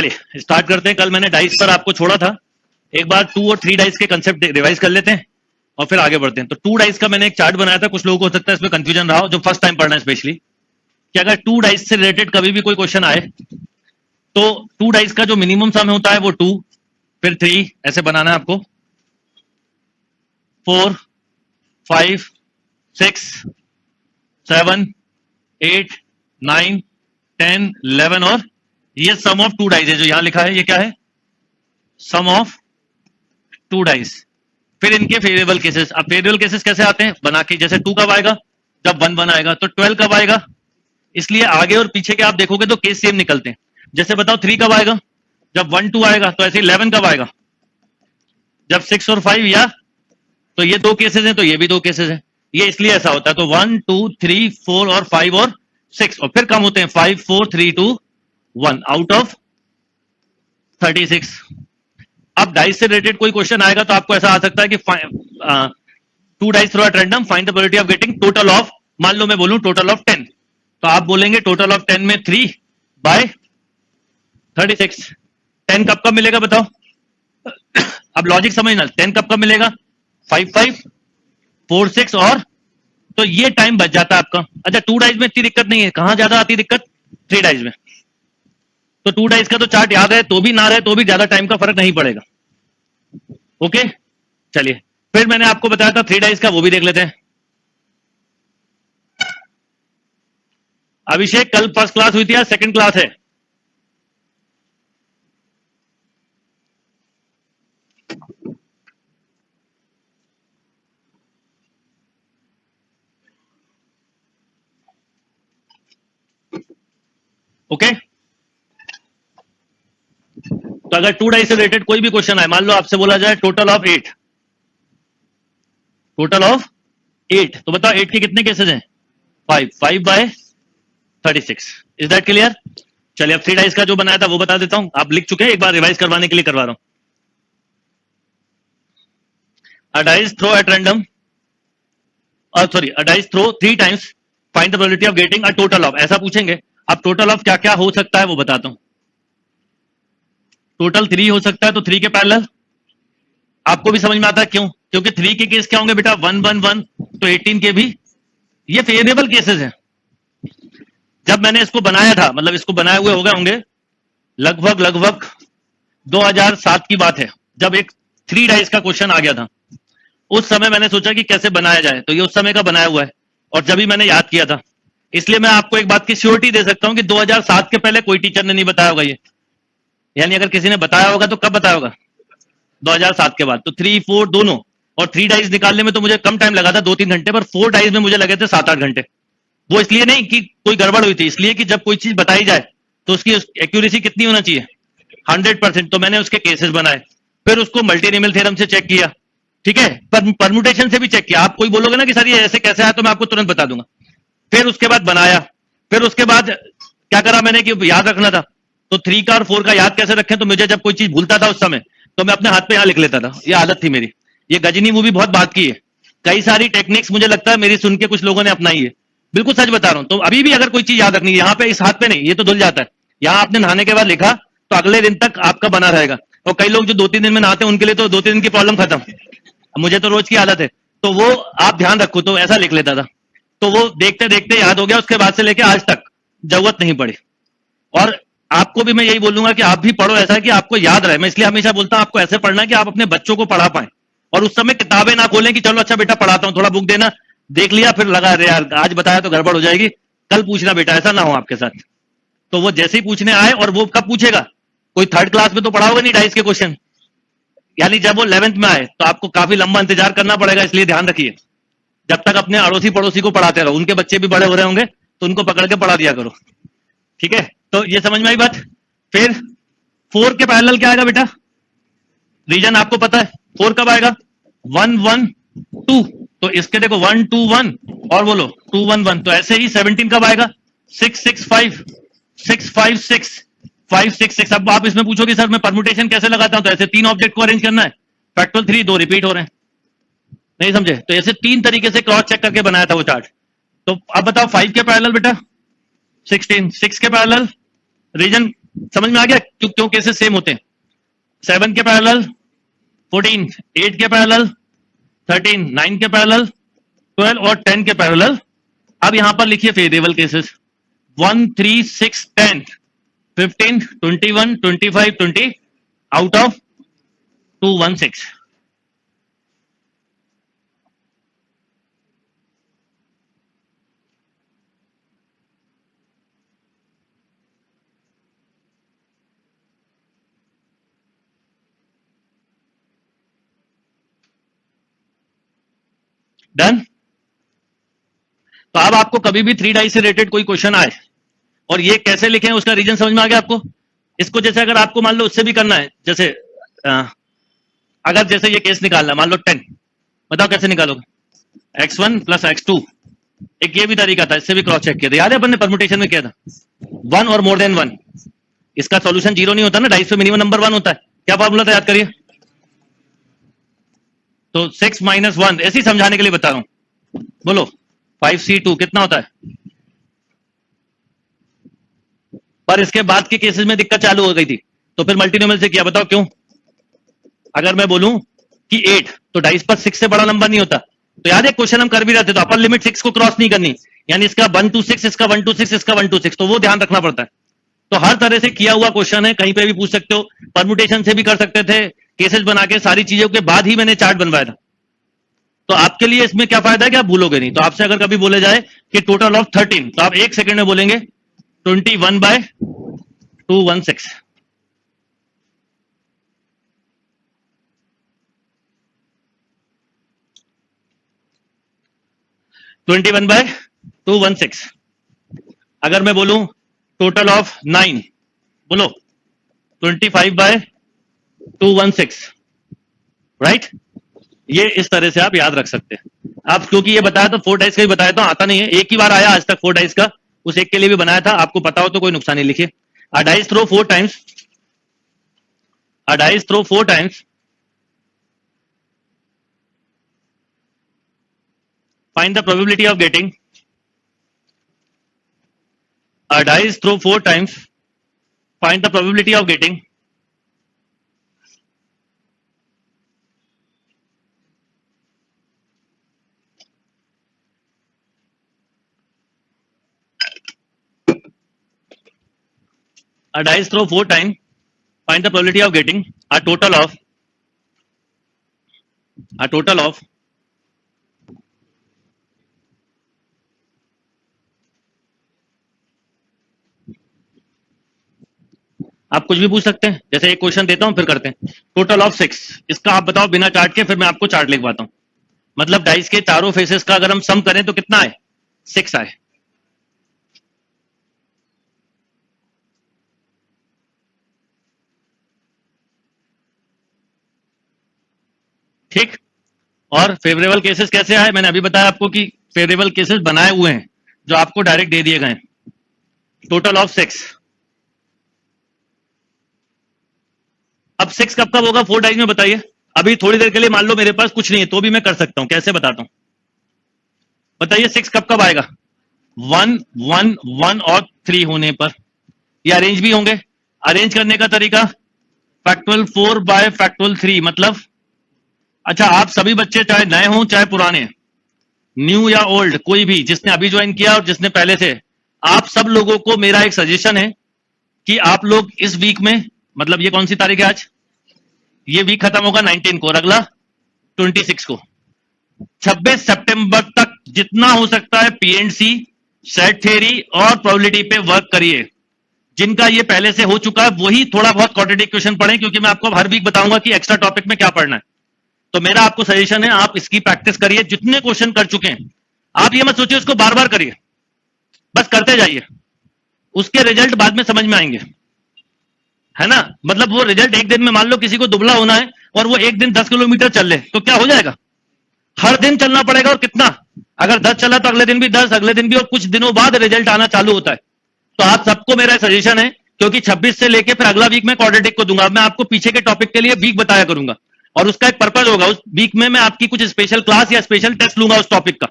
चलिए स्टार्ट करते हैं। कल मैंने डाइस पर आपको छोड़ा था, एक बार 2 और 3 डाइस के कंसेप्ट रिवाइज कर लेते हैं और फिर आगे बढ़ते हैं। तो 2 डाइस का मैंने एक चार्ट बनाया था, कुछ लोगों को हो सकता है इसमें कंफ्यूजन रहा हो जो फर्स्ट टाइम पढ़ना है स्पेशली, कि अगर 2 डाइस से रिलेटेड कभी भी कोई क्वेश्चन आए तो 2 डाइस का जो मिनिमम सम होता है वो 2, फिर 3 ऐसे बनाना है आपको, 4 5 6 7 8 9 10 11 और ये सम ऑफ 2 डाइस है जो यहां लिखा है, ये क्या है? सम ऑफ 2 डाइस। फिर इनके फेवरेबल केसेस। अब फेवरेबल केसेस कैसे आते हैं बना के, जैसे 2 कब आएगा? जब 1 1 आएगा। तो 12 कब आएगा? इसलिए आगे और पीछे के आप देखोगे तो केस सेम निकलते हैं। जैसे बताओ 3 कब आएगा? जब 1 2 आएगा। तो ऐसे 11 कब आएगा? जब 6 और 5, या तो ये 2 केसेस हैं तो ये भी 2 केसेस हैं। ये इसलिए ऐसा होता है। तो 1 2 3 4 और 5 और 6, और फिर कम होते हैं 5 4 3 2 1 आउट ऑफ 36। अब डाइस से रिलेटेड कोई क्वेश्चन आएगा तो आपको ऐसा आ सकता है कि 2 dice throw at random, find the probability of getting total of, मान लो मैं बोलूं टोटल ऑफ 10, तो आप बोलेंगे टोटल ऑफ 10 में 3 बाय 36। 10 कब कब मिलेगा बताओ? अब लॉजिक समझना, 10 कब कब मिलेगा? 5 5 4 6 और, तो ये टाइम बच जाता है आपका। अच्छा 2 डाइस में इतनी दिक्कत नहीं है, कहां ज्यादा आती दिक्कत? 3 डाइस में। तो 2 डाइस का तो चार्ट याद है तो भी ना रहे तो भी ज्यादा टाइम का फर्क नहीं पड़ेगा। ओके चलिए, फिर मैंने आपको बताया था 3 डाइस का, वो भी देख लेते हैं। अभिषेक कल फर्स्ट क्लास हुई थी, आज सेकंड क्लास है। ओके तो अगर 2 डाइस से रिलेटेड कोई भी क्वेश्चन आए, मान लो आपसे बोला जाए टोटल ऑफ 8, टोटल ऑफ 8, तो बताओ 8 के कितने केसेस हैं? 5 5 बाय 36। Is that clear? चलिए अब 3 डाइस का जो बनाया था वो बता देता हूं, आप लिख चुके हैं, एक बार रिवाइज करवाने के लिए करवा रहा हूं। A dice throw at random, sorry, a dice throw 3 times, find the probability of getting a total of, ऐसा पूछेंगे। अब टोटल ऑफ क्या क्या हो सकता है वो बताता हूं। टोटल 3 हो सकता है, तो 3 के पैरेलल आपको भी समझ में आता है क्यों? क्योंकि 3 के केस क्या होंगे बेटा? 1 1 1, तो 18 के भी ये फेवरेबल केसेस हैं। जब मैंने इसको बनाया था, मतलब इसको बनाए हुए हो गए होंगे लगभग 2007 की बात है, जब एक 3 डाइस का क्वेश्चन आ गया था। उस समय मैंने सोचा कि कैसे बनाया जाए, तो ये उस समय का बनाया हुआ है और जब भी मैंने याद किया था। इसलिए मैं आपको एक बात की श्योरिटी दे सकता हूं कि 2007 के पहले कोई टीचर ने नहीं बताया होगा ये, यानी अगर किसी ने बताया होगा तो कब बताया होगा? 2007 के बाद। तो 3 4 दोनों, और 3 डाइस निकालने में तो मुझे कम टाइम लगा था, 2-3 घंटे, पर 4 डाइस में मुझे लगे थे 7-8 घंटे। वो इसलिए नहीं कि कोई गड़बड़ हुई थी, इसलिए कि जब कोई चीज बताई जाए तो उसकी एक्यूरेसी कितनी होना चाहिए? 100%। तो मैंने उसके केसेस बनाए, फिर उसको मल्टीनिमल थ्योरम से चेक किया, ठीक है, पर परम्यूटेशन से भी चेक किया। आप कोई बोलोगे ना कि सर ये ऐसे कैसे आया, तो मैं आपको तुरंत बता दूंगा। फिर उसके बाद बनाया, फिर उसके बाद क्या करा मैंने कि याद रखना था, तो 3 का और 4 का याद कैसे रखें? तो मुझे जब कोई चीज भूलता था उस समय तो मैं अपने हाथ पे यहां लिख लेता था, ये आदत थी मेरी। ये गजनी मूवी बहुत बात की है, कई सारी टेक्निक्स मुझे लगता है मेरी सुन के कुछ लोगों ने अपनाई है, बिल्कुल सच बता रहा हूं। तो अभी भी अगर कोई चीज याद रखनी है, यहाँ पे इस हाथ पे नहीं, ये तो धुल जाता है, यहाँ आपने नहाने के बाद लिखा तो अगले दिन तक आपका बना रहेगा। और कई लोग जो 2-3 दिन में नहाते हैं उनके लिए तो 2-3 दिन की प्रॉब्लम खत्म, मुझे तो रोज की आदत है, तो वो आप ध्यान रखो। तो ऐसा लिख लेता था, तो वो देखते देखते याद हो गया, उसके बाद से लेके आज तक जरूरत नहीं पड़ी। और आपको भी मैं यही बोलूंगा कि आप भी पढ़ो ऐसा कि आपको याद रहे। मैं इसलिए हमेशा बोलता हूं आपको ऐसे पढ़ना है कि आप अपने बच्चों को पढ़ा पाए, और उस समय किताबें ना खोलें कि चलो अच्छा बेटा पढ़ाता हूं, थोड़ा बुक देना, देख लिया फिर लगा अरे यार आज बताया तो गड़बड़ हो जाएगी, कल पूछना बेटा, ऐसा ना हो आपके साथ। तो वो जैसे ही पूछने आए, और वो कब पूछेगा? कोई 3rd क्लास में तो पढ़ाओगे नहीं डाइस के क्वेश्चन, यानी जब वो 11th में आए तो आपको काफी लंबा इंतजार करना पड़ेगा। इसलिए ध्यान रखिए, जब तक अपने अड़ोसी पड़ोसी को पढ़ाते रहो, उनके बच्चे भी बड़े हो रहे होंगे तो उनको पकड़ के पढ़ा दिया करो, ठीक है? तो ये समझ में आई बात। फिर 4 के पैरेलल क्या आएगा बेटा? रीजन आपको पता है, 4 कब आएगा? 1 1 2, तो इसके देखो 1 2 1 और बोलो 2 1 1, तो ऐसे ही 17 कब आएगा? 6 6 5 6 5 6 5 6 6। अब आप इसमें पूछोगे सर मैं परम्यूटेशन कैसे लगाता हूं, तो ऐसे 3 ऑब्जेक्ट को अरेंज करना है, फैक्टोरियल 3 2 रिपीट हो रहे हैं, नहीं समझे? तो ऐसे 3 तरीके से क्रॉस चेक करके बनाया था वो चार्ट। तो अब बताओ 5 के पैरेलल बेटा 16, 6 के पैरेलल रीजन समझ में आ गया क्यों क्यों केसेस सेम होते हैं? 7 के पैरेलल 14, 8 के पैरेलल 13, 9 के पैरेलल 12 और 10 के पैरेलल। अब यहां पर लिखिए favourable cases 1, 3, 6, 10, 15, 21, 25, 20 out of 216। Done. तो अब आपको कभी भी 3 डाई से रिलेटेड कोई क्वेश्चन आए और ये कैसे लिखें उसका रीजन समझ में आ गया आपको? इसको जैसे अगर आपको मान लो उससे भी करना है, जैसे अगर जैसे ये केस निकालना मान लो 10, बताओ कैसे निकालोगे? x1 plus x2। एक ये भी तरीका था, इससे भी क्रॉस चेक किया था, याद है अपन ने परमुटेशन में किया था 1 और मोर देन 1। इसका सॉल्यूशन 0 नहीं होता ना, डाइस पे मिनिमम नंबर 1 होता है। क्या फॉर्मूला था याद करिए? तो 6 माइनस 1 ऐसे ही समझाने के लिए बता रहा हूं। बोलो 5c2 कितना होता है? पर इसके बाद के केसेस में दिक्कत चालू हो गई थी, तो फिर मल्टीनोमियल से किया। बताओ क्यों? अगर मैं बोलूं कि 8 तो डाइस पर 6 से बड़ा नंबर नहीं होता। तो याद है क्वेश्चन हम कर भी रहे थे, तो अपर लिमिट 6 को क्रॉस नहीं करनी, यानी इसका 1 to 6, इसका 1 to 6, इसका 1 to 6, तो वो ध्यान रखना पड़ता है। तो हर तरह से किया हुआ क्वेश्चन है, कहीं पे भी पूछ सकते हो, परमुटेशन से भी कर सकते थे, केसेस बना के सारी चीजों के बाद ही मैंने चार्ट बनवाया था। तो आपके लिए इसमें क्या फायदा है कि आप भूलोगे नहीं। तो आपसे अगर कभी बोले जाए कि टोटल ऑफ 13, तो आप 1 सेकंड में बोलेंगे 21/216। अगर मैं बोलूं टोटल ऑफ 9, बोलो 25/216, राइट? ये इस तरह से आप याद रख सकते हैं। आप क्योंकि ये बताया तो 4 डाइस का ही बताया तो आता नहीं है, एक ही बार आया आज तक 4 डाइस का, उस एक के लिए भी बनाया था। आपको पता हो तो कोई नुकसान नहीं। लिखिए a dice throw 4 times, a dice throw 4 times, find the probability of getting, a dice throw 4 times, find the probability of getting a dice throw 4 times, find the probability of getting a total of आप कुछ भी पूछ सकते हैं। जैसे एक question देता हूं फिर करते हैं। टोटल ऑफ 6, इसका आप बताओ बिना चार्ट के, फिर मैं आपको चार्ट लिखवाता हूं। मतलब डाइस के चारों फेसेस का अगर हम सम करें तो कितना आए? 6 आए। ठीक। और फेवरेबल केसेस कैसे आए? मैंने अभी बताया आपको कि फेवरेबल केसेस बनाए हुए हैं जो आपको डायरेक्ट दे दिए गए। Total of 6। अब 6 कब कब होगा 4 डाइस में बताइए? अभी थोड़ी देर के लिए मान लो मेरे पास कुछ नहीं है तो भी मैं कर सकता हूं। कैसे बताता हूं, बताइए 6 कब कब आएगा? 1 1 1 और 3 होने पर। ये अरेंज भी होंगे। अरेंज करने का तरीका फैक्टोरियल 4 बाय फैक्टोरियल 3, मतलब अच्छा आप सभी बच्चे चाहे नए हों चाहे पुराने, न्यू या ओल्ड, कोई भी जिसने अभी ज्वाइन किया और जिसने पहले से, आप सब लोगों को मेरा एक सजेशन है कि आप लोग इस वीक में, मतलब ये कौन सी तारीख है आज? ये वीक खत्म होगा 19 को और अगला 26 को। 26 सितंबर तक जितना हो सकता है पीएनसी, सेट थ्योरी और प्रोबेबिलिटी पे वर्क करिए। जिनका ये पहले से हो चुका है वही थोड़ा बहुत क्वाड्रेटिक क्वेश्चन पढ़ें, क्योंकि मैं आपको हर वीक बताऊंगा कि एक्स्ट्रा टॉपिक में क्या पढ़ना है। तो मेरा आपको सजेशन है आप इसकी प्रैक्टिस करिए। जितने क्वेश्चन कर चुके हैं आप ये मत सोचिए उसको बार बार करिए, बस करते जाइए। उसके रिजल्ट बाद में समझ में आएंगे, है ना? मतलब वो रिजल्ट एक दिन में, मान लो किसी को दुबला होना है और वो एक दिन 10 किलोमीटर चल ले तो क्या हो जाएगा? हर दिन चलना पड़ेगा। और कितना? अगर 10 चला तो अगले दिन भी 10, अगले दिन भी, और कुछ दिनों बाद रिजल्ट आना चालू होता है। तो आप सबको मेरा सजेशन है, क्योंकि 26 से लेके फिर अगला वीक में क्वाड्रेटिक को दूंगा। मैं आपको पीछे के टॉपिक के लिए वीक बताया करूंगा और उसका एक पर्पज होगा। उस वीक में मैं आपकी कुछ स्पेशल क्लास या स्पेशल टेस्ट लूंगा उस टॉपिक का।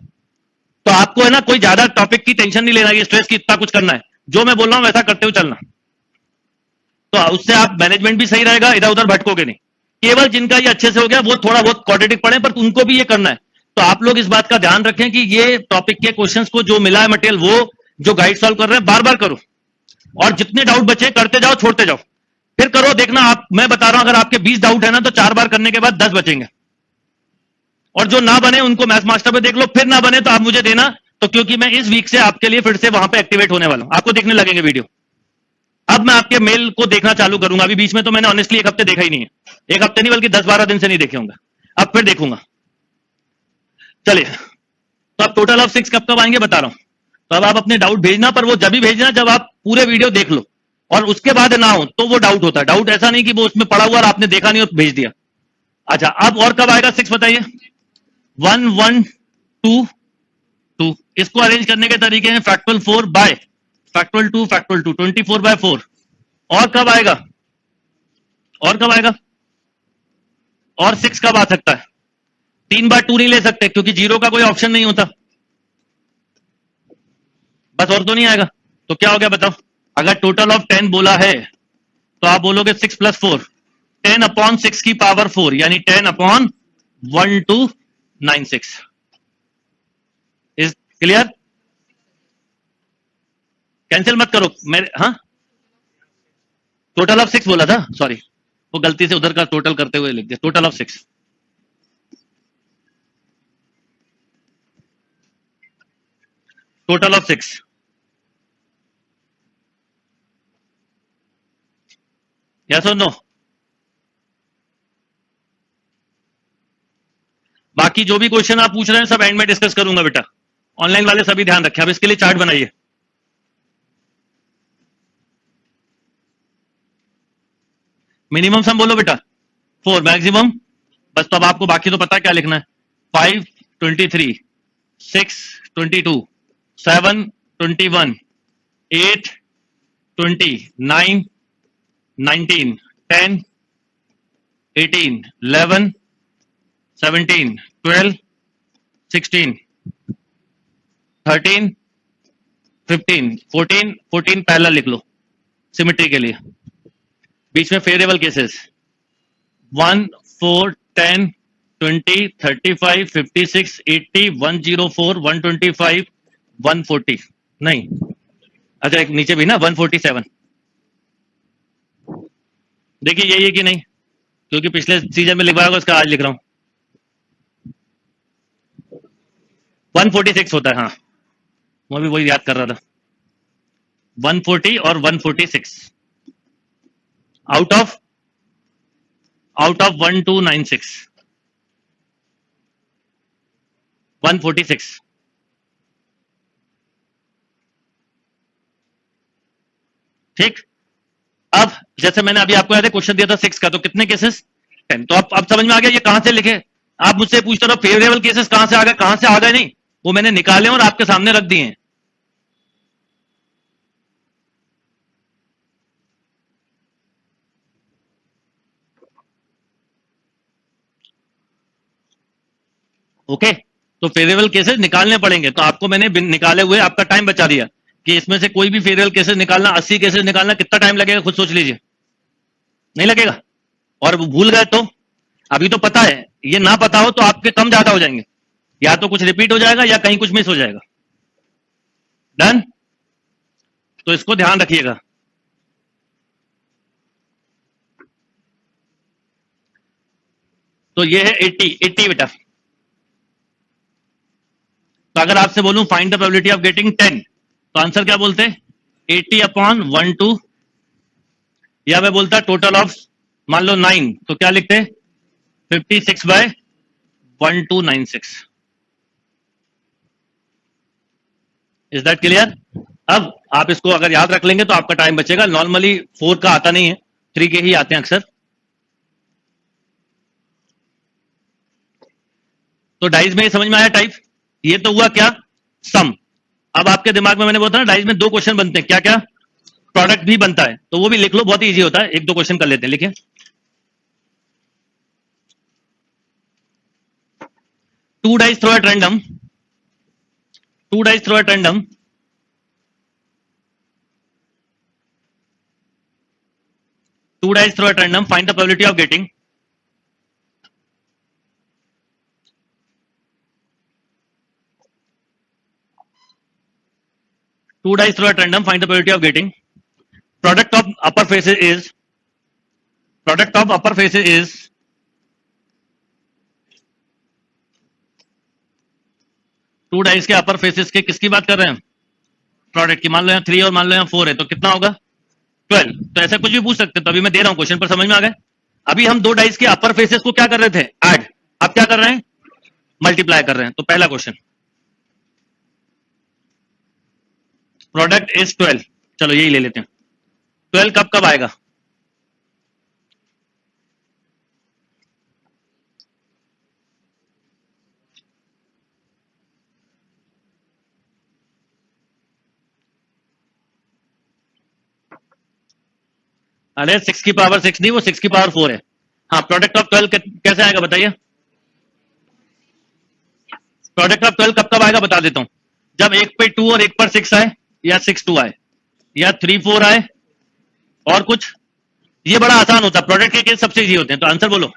तो आपको है ना कोई ज्यादा टॉपिक की टेंशन नहीं लेना, ये स्ट्रेस की इतना कुछ करना है। जो मैं बोल रहा हूं वैसा करते हुए चलना। तो उससे आप मैनेजमेंट भी सही रहेगा, इधर उधर भटकोगे नहीं। केवल जिनका ये अच्छे से हो गया वो थोड़ा बहुत क्वाड्रेटिक पढ़े, पर उनको भी ये करना है। तो आप लोग इस बात का ध्यान रखें कि ये टॉपिक के क्वेश्चंस को जो मिला है मटेरियल, वो जो गाइड सॉल्व कर रहे हैं बार बार करो, और जितने डाउट बचे करते जाओ, छोड़ते जाओ, फिर करो। देखना आप, मैं बता रहा हूं, अगर आपके 20 डाउट है ना, तो 4 बार करने के बाद 10 बचेंगे, और जो ना बने उनको मैथ मास्टर पे देख लो, फिर ना बने तो आप मुझे देना। तो क्योंकि मैं इस वीक से आपके लिए फिर से वहां पे एक्टिवेट होने वाला हूं, आपको देखने लगेंगे वीडियो। अब मैं आपके मेल को देखना चालू करूंगा। अभी बीच में तो मैंने ऑनेस्टली 1 हफ्ते देखा ही नहीं है, 1 हफ्ते नहीं बल्कि 10-12 दिन से नहीं देखे होंगे, अब फिर देखूंगा। चलिए, तो अब टोटल ऑफ 6 कब कब आएंगे बता रहा हूं। तो अब आप अपने डाउट भेजना, पर वो जब भी भेजना जब आप पूरे वीडियो देख लो, और उसके बाद ना हो तो वो डाउट होता है। डाउट ऐसा नहीं कि वो उसमें पड़ा हुआ और आपने देखा नहीं और भेज दिया। अच्छा, अब और कब आएगा 6 बताइए। 1 1 2 2, इसको अरेंज करने के तरीके हैं फैक्टोरियल 4 बाय फैक्टोरियल 2 फैक्टोरियल 2, 24/4। और कब आएगा, और कब आएगा, और 6 कब आ सकता है। 3/2 नहीं ले सकते क्योंकि जीरो का कोई ऑप्शन नहीं होता। बस और तो नहीं आएगा। तो क्या हो गया बताओ। अगर टोटल ऑफ 10 बोला है तो आप बोलोगे 6 + 4, 10/6 की पावर 4, यानी 10/1296। Is clear. कैंसिल मत करो मेरे, हाँ टोटल ऑफ 6 बोला था, सॉरी, वो गलती से उधर का टोटल करते हुए लिख दिया। Total of 6, total of 6। Yes और नो। बाकी जो भी क्वेश्चन आप पूछ रहे हैं सब एंड में डिस्कस करूंगा बेटा। ऑनलाइन वाले सभी ध्यान रखें। अब इसके लिए चार्ट बनाइए। मिनिमम सम बोलो बेटा 4, मैक्सिमम, बस तो अब आपको बाकी तो पता है क्या लिखना है। 5 23, 6 22, 7 21, 8 20, 9 19, 10 18, 11 17, 12 16, 13 15, 14 14 पैरेलल लिख लो सिमेट्री के लिए। बीच में फेवरेबल केसेस 1 4 10 20 35 56 80 104 125 140, नहीं, अच्छा एक नीचे भी ना 147। देखिए यही है कि नहीं, क्योंकि पिछले सीजन में लिखवाया होगा उसका आज लिख रहा हूं। 146 होता है, हाँ मैं भी वही याद कर रहा था। 140 और 146 आउट ऑफ 1296, 146। ठीक। अब जैसे मैंने अभी आपको याद है क्वेश्चन दिया था 6 का, तो कितने केसेस 10। तो अब समझ में आ गया ये कहां से लिखे। आप मुझसे पूछते रहो फेवरेबल केसेस कहां से आ गए, कहां से आ गए, नहीं वो मैंने निकाले और आपके सामने रख दिए हैं। ओके, तो फेवरेबल केसेस निकालने पड़ेंगे, तो आपको मैंने निकाले हुए आपका टाइम बचा दिया कि इसमें से कोई भी फेवरेबल केसेस निकालना, 80 केसेस निकालना कितना टाइम लगेगा खुद सोच लीजिए। नहीं लगेगा। और भूल गए तो अभी तो पता है, ये ना पता हो तो आपके कम ज्यादा हो जाएंगे, या तो कुछ रिपीट हो जाएगा या कहीं कुछ मिस हो जाएगा। डन। तो इसको ध्यान रखिएगा। तो ये है 80 बेटा। तो अगर आपसे बोलूं find the probability of getting 10, तो आंसर क्या बोलते हैं 80/12, या मैं बोलता टोटल ऑफ मान लो 9, तो क्या लिखते 56/1296। Is that clear. अब आप इसको अगर याद रख लेंगे तो आपका टाइम बचेगा। नॉर्मली 4 का आता नहीं है, 3 के ही आते हैं अक्सर। तो डाइज में समझ में आया टाइप। ये तो हुआ क्या सम। अब आपके दिमाग में मैंने बोला ना डाइज में 2 क्वेश्चन बनते हैं, क्या क्या, प्रोडक्ट भी बनता है, तो वो भी लिख लो, बहुत इजी होता है। 1-2 क्वेश्चन कर लेते हैं, लिखिए। 2 dice throw at random, 2 dice throw at random, 2 dice throw at random, find the probability of getting. Two dice throw at random, find the probability of getting. Product of upper faces is. Product of upper faces is. Two dice के upper faces के किसकी बात कर रहे हैं? Product की। मान लो यहाँ 3 और मान लो यहाँ 4 है, तो कितना होगा? 12। तो ऐसा कुछ भी पूछ सकते हैं, तो अभी मैं दे रहा हूं क्वेश्चन पर, समझ में आ गए? अभी हम 2 डाइस के अपर फेसेस को क्या कर रहे थे? ऐड। अब क्या कर रहे हैं? मल्टीप्लाई कर रहे हैं। तो पहला क्वेश्चन, प्रोडक्ट इज 12। चलो यही ले लेते हैं। 12 कब कब आएगा? अरे 6 की पावर 6 नहीं, वो 6 की पावर 4 है। हाँ, प्रोडक्ट ऑफ 12 कैसे आएगा बताइए? प्रोडक्ट ऑफ 12 कब कब आएगा बता देता हूं। जब एक पे 2 और एक पर 6 आए, या 6 2 आए, या 3 4 आए, और कुछ। ये बड़ा आसान होता है, प्रोडक्ट के केस सबसे इजी होते हैं। तो आंसर बोलो,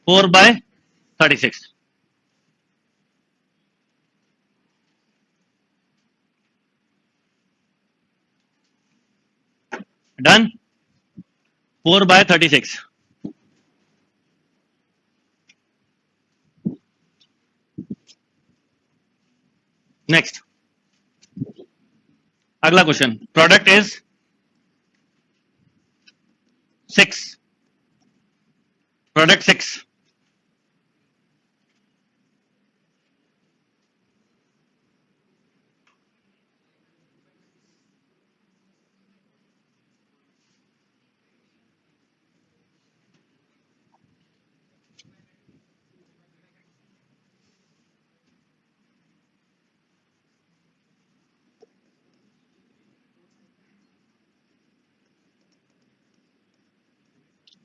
4/36। डन। 4/36। नेक्स्ट, अगला question, product is 6। Product 6।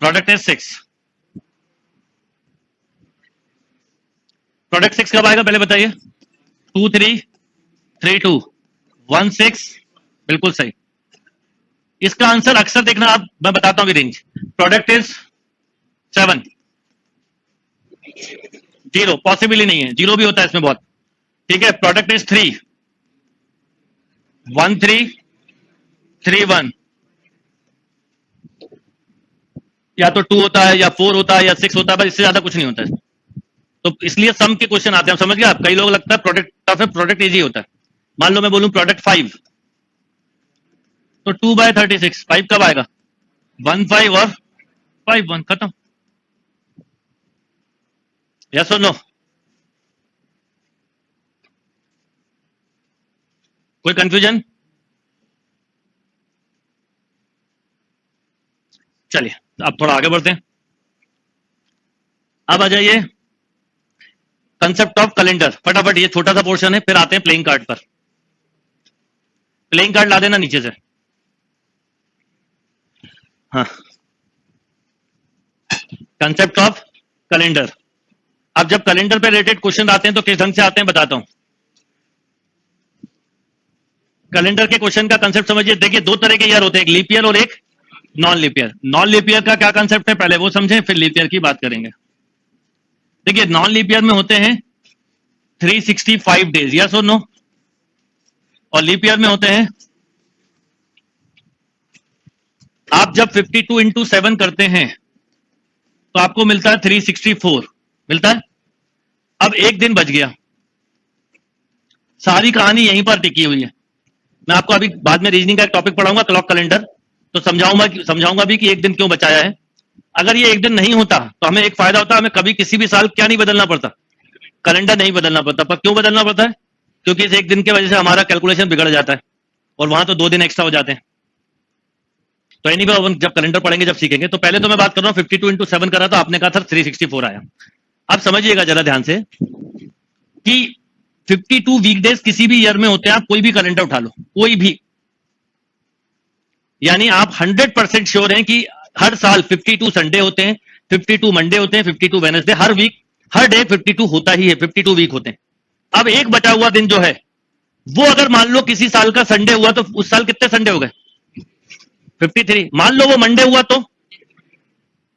Product is 6। Product 6 कब आएगा पहले बताइए? 2 3 3 2 1 6। बिल्कुल सही। इसका आंसर अक्सर देखना आप, मैं बताता हूं रेंज। Product is 7। 0 पॉसिबल ही नहीं है, 0 भी होता है इसमें बहुत। ठीक है, प्रोडक्ट इज 3 1 3 3 1। या तो 2 होता है, या 4 होता है, या 6 होता है, बस इससे ज्यादा कुछ नहीं होता है। तो इसलिए सम के क्वेश्चन आते हैं, समझ गए आप? कई लोग लगता है प्रोडक्ट टफ है, प्रोडक्ट इजी होता है। मान लो मैं बोलूं प्रोडक्ट 5, तो 2/36। 5 कब आएगा? 1 5 और 5 1, खत्म। यस और नो? कोई कंफ्यूजन? चलिए अब थोड़ा आगे बढ़ते हैं। अब आ जाइए कंसेप्ट ऑफ कैलेंडर। फटाफट, ये छोटा सा पोर्शन है, फिर आते हैं प्लेइंग कार्ड पर। प्लेइंग कार्ड ला देना नीचे से। हाँ, कंसेप्ट ऑफ कैलेंडर। अब जब कैलेंडर पे रिलेटेड क्वेश्चन आते हैं तो किस ढंग से आते हैं बताता हूं। कैलेंडर के क्वेश्चन का कंसेप्ट समझिए। देखिए, 2 तरह के ईयर होते हैं, एक लीप ईयर और एक non leap year. Non leap year का क्या कंसेप्ट है पहले वो समझें, फिर लीप ईयर की बात करेंगे। देखिए, नॉन लीप ईयर में होते हैं 365 डेज, यस और नो? और लीप ईयर में होते हैं, आप जब 52 इंटू 7 करते हैं तो आपको मिलता है 364 मिलता है। अब एक दिन बच गया, सारी कहानी यहीं पर टिकी हुई है। मैं आपको अभी बाद में रीजनिंग का एक टॉपिक पढ़ाऊंगा, क्लॉक कैलेंडर, तो समझाऊंगा भी कि एक दिन क्यों बचाया है। अगर ये एक दिन नहीं होता तो हमें एक फायदा होता, हमें कभी किसी भी साल क्या नहीं बदलना पड़ता, कैलेंडर नहीं बदलना पड़ता। पर क्यों बदलना पड़ता है? क्योंकि इस एक दिन की वजह से हमारा कैलकुलेशन बिगड़ जाता है, और वहां तो 2 दिन एक्स्ट्रा हो जाते हैं। तो एनीवे अपन जब कैलेंडर पढ़ेंगे, जब सीखेंगे। तो पहले तो मैं बात कर रहा हूं 52 इंटू 7 करा, तो आपने कहा था 364 आया। अब समझिएगा जरा ध्यान से कि 52 वीकडेज किसी भी ईयर में होते हैं। आप कोई भी कैलेंडर उठा लो, कोई भी, यानी आप 100% श्योर हैं कि हर साल 52 संडे होते हैं, 52 मंडे होते हैं, 52 वेडनेसडे, हर वीक, हर डे 52 होता ही है, 52 वीक होते हैं। अब एक बचा हुआ दिन जो है वो अगर मान लो किसी साल का संडे हुआ तो उस साल कितने संडे हो गए? 53। मान लो वो मंडे हुआ तो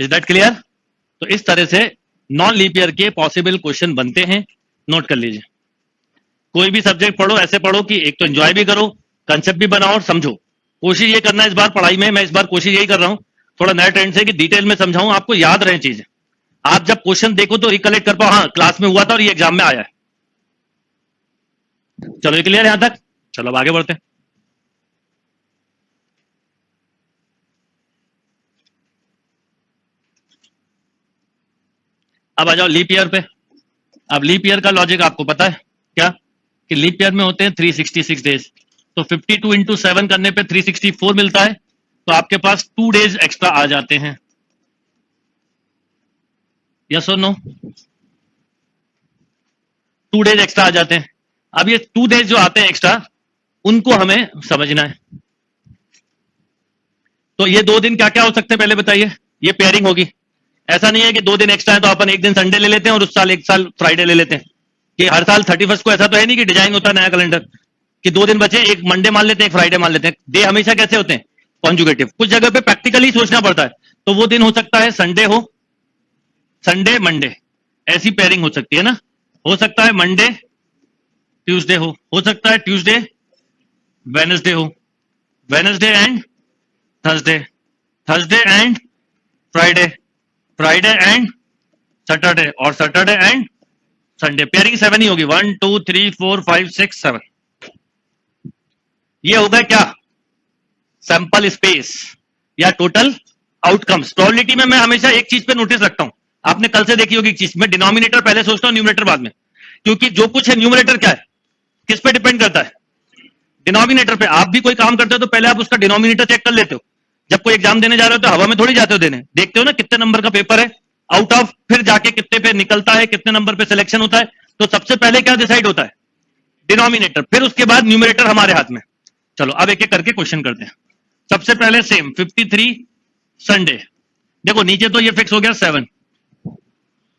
इज दैट क्लियर? तो इस तरह से नॉन लीप ईयर के पॉसिबल क्वेश्चन बनते हैं, नोट कर लीजिए। कोई भी सब्जेक्ट पढ़ो ऐसे पढ़ो कि एक तो एंजॉय भी करो, कंसेप्ट भी बनाओ और समझो। कोशिश ये करना है इस बार पढ़ाई में, मैं इस बार कोशिश यही कर रहा हूं थोड़ा नया ट्रेंड से कि डिटेल में समझाऊं, आपको याद रहे चीजें। आप जब क्वेश्चन देखो तो रिकलेक्ट कर पाओ, हाँ क्लास में हुआ था और ये एग्जाम में आया है। चलो ये क्लियर यहां तक? चलो अब आगे बढ़ते हैं। अब आ जाओ लीप ईयर पे। अब लीप ईयर का लॉजिक आपको पता है क्या, कि लीप ईयर में होते हैं 366 डेज, तो 52 इंटू 7 करने पे 364 मिलता है, तो आपके पास 2 डेज एक्स्ट्रा आ जाते हैं। यस और नो? 2 डेज एक्स्ट्रा आ जाते हैं। अब ये 2 डेज जो आते हैं एक्स्ट्रा, उनको हमें समझना है। तो ये 2 दिन क्या क्या हो सकते हैं पहले बताइए। ये पेयरिंग होगी, ऐसा नहीं है कि 2 दिन एक्स्ट्रा है तो अपन एक दिन संडे ले लेते हैं और उस साल एक साल फ्राइडे ले लेते हैं, कि हर साल 31 को ऐसा तो है नहीं कि डिजाइन होता है नया कैलेंडर कि 2 दिन बचे, एक मंडे मान लेते हैं एक फ्राइडे मान लेते हैं। डे हमेशा कैसे होते हैं? कॉन्जुगेटिव। कुछ जगह पे प्रैक्टिकली सोचना पड़ता है, तो वो दिन हो सकता है संडे हो, संडे मंडे, ऐसी पेयरिंग हो सकती है ना। हो सकता है मंडे ट्यूसडे हो सकता है ट्यूसडे वेनसडे हो, Wednesday and Thursday, Thursday and Friday, Friday and Saturday, और सैटरडे एंड संडे। पेयरिंग 7 ही होगी, 1 2 3 4 5 6 7। ये होगा क्या? सैंपल स्पेस या टोटल आउटकम्स। प्रोबेबिलिटी में मैं हमेशा एक चीज पे नोटिस रखता हूं, आपने कल से देखी होगी एक चीज, मैं डिनोमिनेटर पहले सोचता हूं न्यूमरेटर बाद में, क्योंकि जो कुछ है न्यूमरेटर क्या है, किस पे डिपेंड करता है? डिनोमिनेटर पे। आप भी कोई काम करते हो तो पहले आप उसका डिनोमिनेटर चेक कर लेते हो। जब कोई एग्जाम देने जा रहे हो तो हवा में थोड़ी जाते हो देने, देखते हो ना कितने नंबर का पेपर है, आउट ऑफ, फिर जाके कितने पे निकलता है, कितने नंबर पे सिलेक्शन होता है। तो सबसे पहले क्या डिसाइड होता है? डिनोमिनेटर, फिर उसके बाद न्यूमरेटर हमारे हाथ में। चलो अब एक एक करके क्वेश्चन करते हैं। सबसे पहले सेम 53 संडे, देखो नीचे तो ये फिक्स हो गया 7,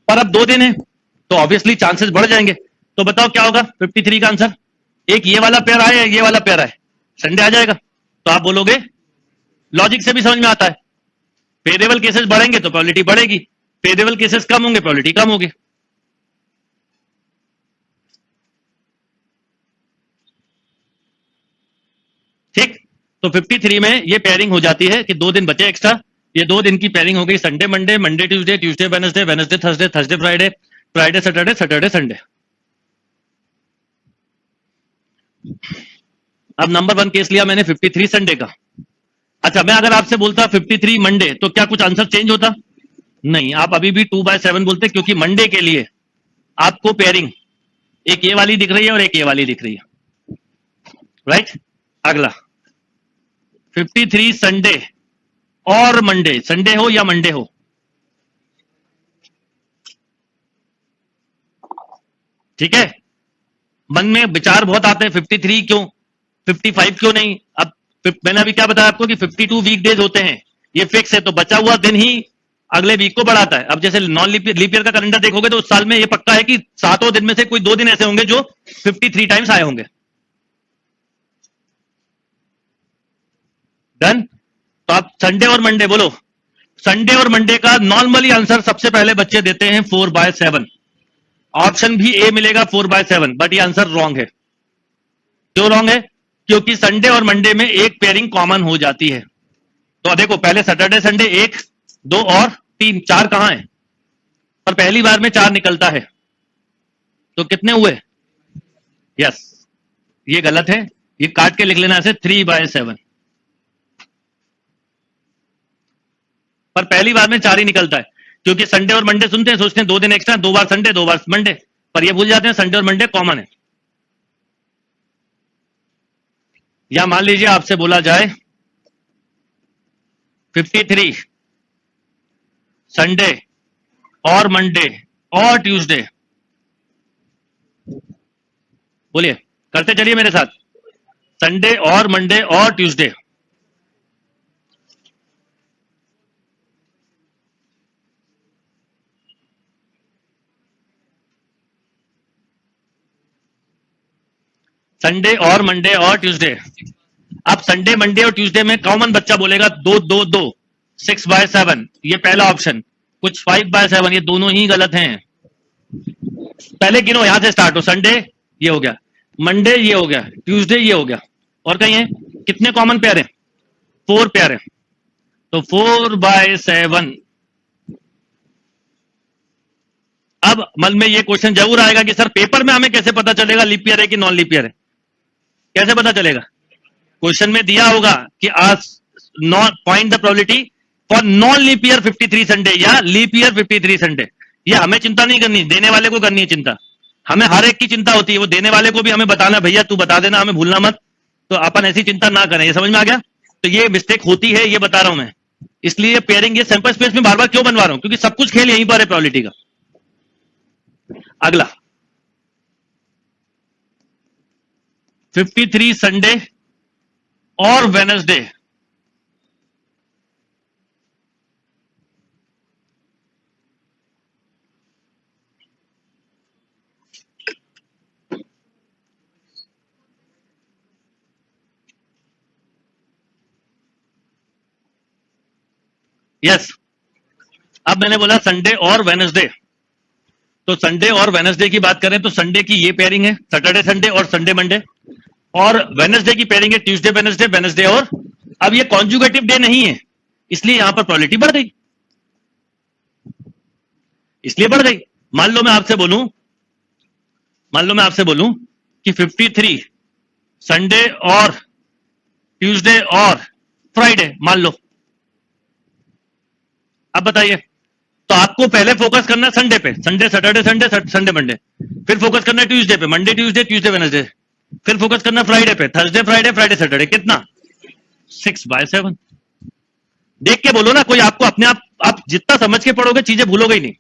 पर अब 2 दिन है तो ऑब्वियसली चांसेस बढ़ जाएंगे। तो बताओ क्या होगा 53 का आंसर? एक ये वाला पेयर आए, ये वाला पेयर आए, संडे आ जाएगा। तो आप बोलोगे, लॉजिक से भी समझ में आता है, फेवरेबल केसेस बढ़ेंगे तो प्रोबेबिलिटी बढ़ेगी, फेवरेबल केसेस कम होंगे प्रोबेबिलिटी कम होगी। ठीक, तो 53 में ये पेयरिंग हो जाती है कि 2 दिन बचे एक्स्ट्रा, ये 2 दिन की पेयरिंग हो गई, Sunday Monday, Monday Tuesday, Tuesday Wednesday, Wednesday Thursday, Thursday Friday, Friday Saturday, Saturday Sunday. अब नंबर 1 केस लिया मैंने 53 संडे का। अच्छा, मैं अगर आपसे बोलता 53 मंडे, तो क्या कुछ आंसर चेंज होता? नहीं, आप अभी भी 2/7 बोलते, क्योंकि मंडे के लिए आपको पेयरिंग एक ये वाली दिख रही है और एक ये वाली दिख रही है, राइट। अगला 53 संडे और मंडे, संडे हो या मंडे हो, ठीक है। मन में विचार बहुत आते हैं 53 क्यों, 55 क्यों नहीं। अब मैंने अभी क्या बताया आपको कि 52 वीक डेज होते हैं, ये फिक्स है, तो बचा हुआ दिन ही अगले वीक को बढ़ाता है। अब जैसे नॉन लीप ईयर का कैलेंडर देखोगे तो उस साल में ये पक्का है कि 7 दिन में से कोई 2 दिन ऐसे होंगे जो 53 टाइम्स आए होंगे। डन। तो आप संडे और मंडे बोलो। संडे और मंडे का नॉर्मली आंसर सबसे पहले बच्चे देते हैं 4/7। ऑप्शन भी ए मिलेगा 4/7, बट ये आंसर रॉन्ग है। क्यों रॉन्ग है? क्योंकि संडे और मंडे में एक पेयरिंग कॉमन हो जाती है। तो देखो पहले सैटरडे संडे 1 2 और 3, 4 कहां है? पर पहली बार में 4 निकलता है, तो कितने हुए? यस, ये गलत है, ये काट के लिख लेना ऐसे 3/7। पर पहली बार में 4 ही निकलता है, क्योंकि संडे और मंडे सुनते हैं सोचते हैं 2 दिन एक्स्ट्रा, 2 बार संडे 2 बार मंडे, पर ये भूल जाते हैं संडे और मंडे कॉमन है। या मान लीजिए आपसे बोला जाए 53 संडे और मंडे और ट्यूसडे, बोलिए, करते चलिए मेरे साथ, संडे और मंडे और ट्यूसडे। संडे और मंडे और ट्यूसडे। अब संडे मंडे और ट्यूसडे में कॉमन बच्चा बोलेगा 2 2 2, 6/7 ये पहला ऑप्शन, कुछ 5/7, ये दोनों ही गलत हैं। पहले गिनो, यहां से स्टार्ट हो। संडे ये हो गया, मंडे ये हो गया, ट्यूसडे ये हो गया, और कहीं है कितने कॉमन पेयर है? 4 पेयर है, तो 4/7। अब मन में ये क्वेश्चन जरूर आएगा कि सर पेपर में हमें कैसे पता चलेगा लीप ईयर है कि नॉन लीप ईयर है? कैसे पता चलेगा? क्वेश्चन में दिया होगा कि आज note point the probability for non leap year 53 Sunday या लीप ईयर 53 संडे। ये हमें चिंता नहीं करनी, देने वाले को करनी है चिंता। हमें हर एक की चिंता होती है, वो देने वाले को भी हमें बताना, भैया तू बता देना, हमें भूलना मत। तो अपन ऐसी चिंता ना करें। ये समझ में आ गया? तो ये मिस्टेक होती है, ये बता रहा हूं मैं। इसलिए पेयरिंग ये सैंपल स्पेस में बार बार क्यों बनवा रहा हूं, क्योंकि सब कुछ खेल यहीं पर है प्रोबेबिलिटी का। अगला 53 संडे और वेनसडे। यस, अब मैंने बोला संडे और वेनसडे, तो संडे और वेनसडे की बात करें तो संडे की ये पेयरिंग है, सैटरडे संडे और संडे मंडे, और वेनसडे की पेयरिंग है ट्यूसडे वेनसडे, वेनसडे और, अब ये कॉन्जुगेटिव डे नहीं है, इसलिए यहां पर प्रोबेबिलिटी बढ़ गई, इसलिए बढ़ गई। मान लो मैं आपसे बोलूं, मान लो मैं आपसे बोलूं कि 53 संडे और ट्यूसडे और फ्राइडे, मान लो। अब बताइए, तो आपको पहले फोकस करना है संडे पे, Sunday Saturday Sunday Sunday Monday, फिर फोकस करना है ट्यूसडे पे, मंडे ट्यूसडे ट्यूसडे वेनसडे, फिर फोकस करना फ्राइडे पे, थर्सडे फ्राइडे फ्राइडे सैटरडे। कितना? 6/7। देख के बोलो ना, कोई आपको अपने आप जितना समझ के पढ़ोगे चीजें भूलोगे ही नहीं।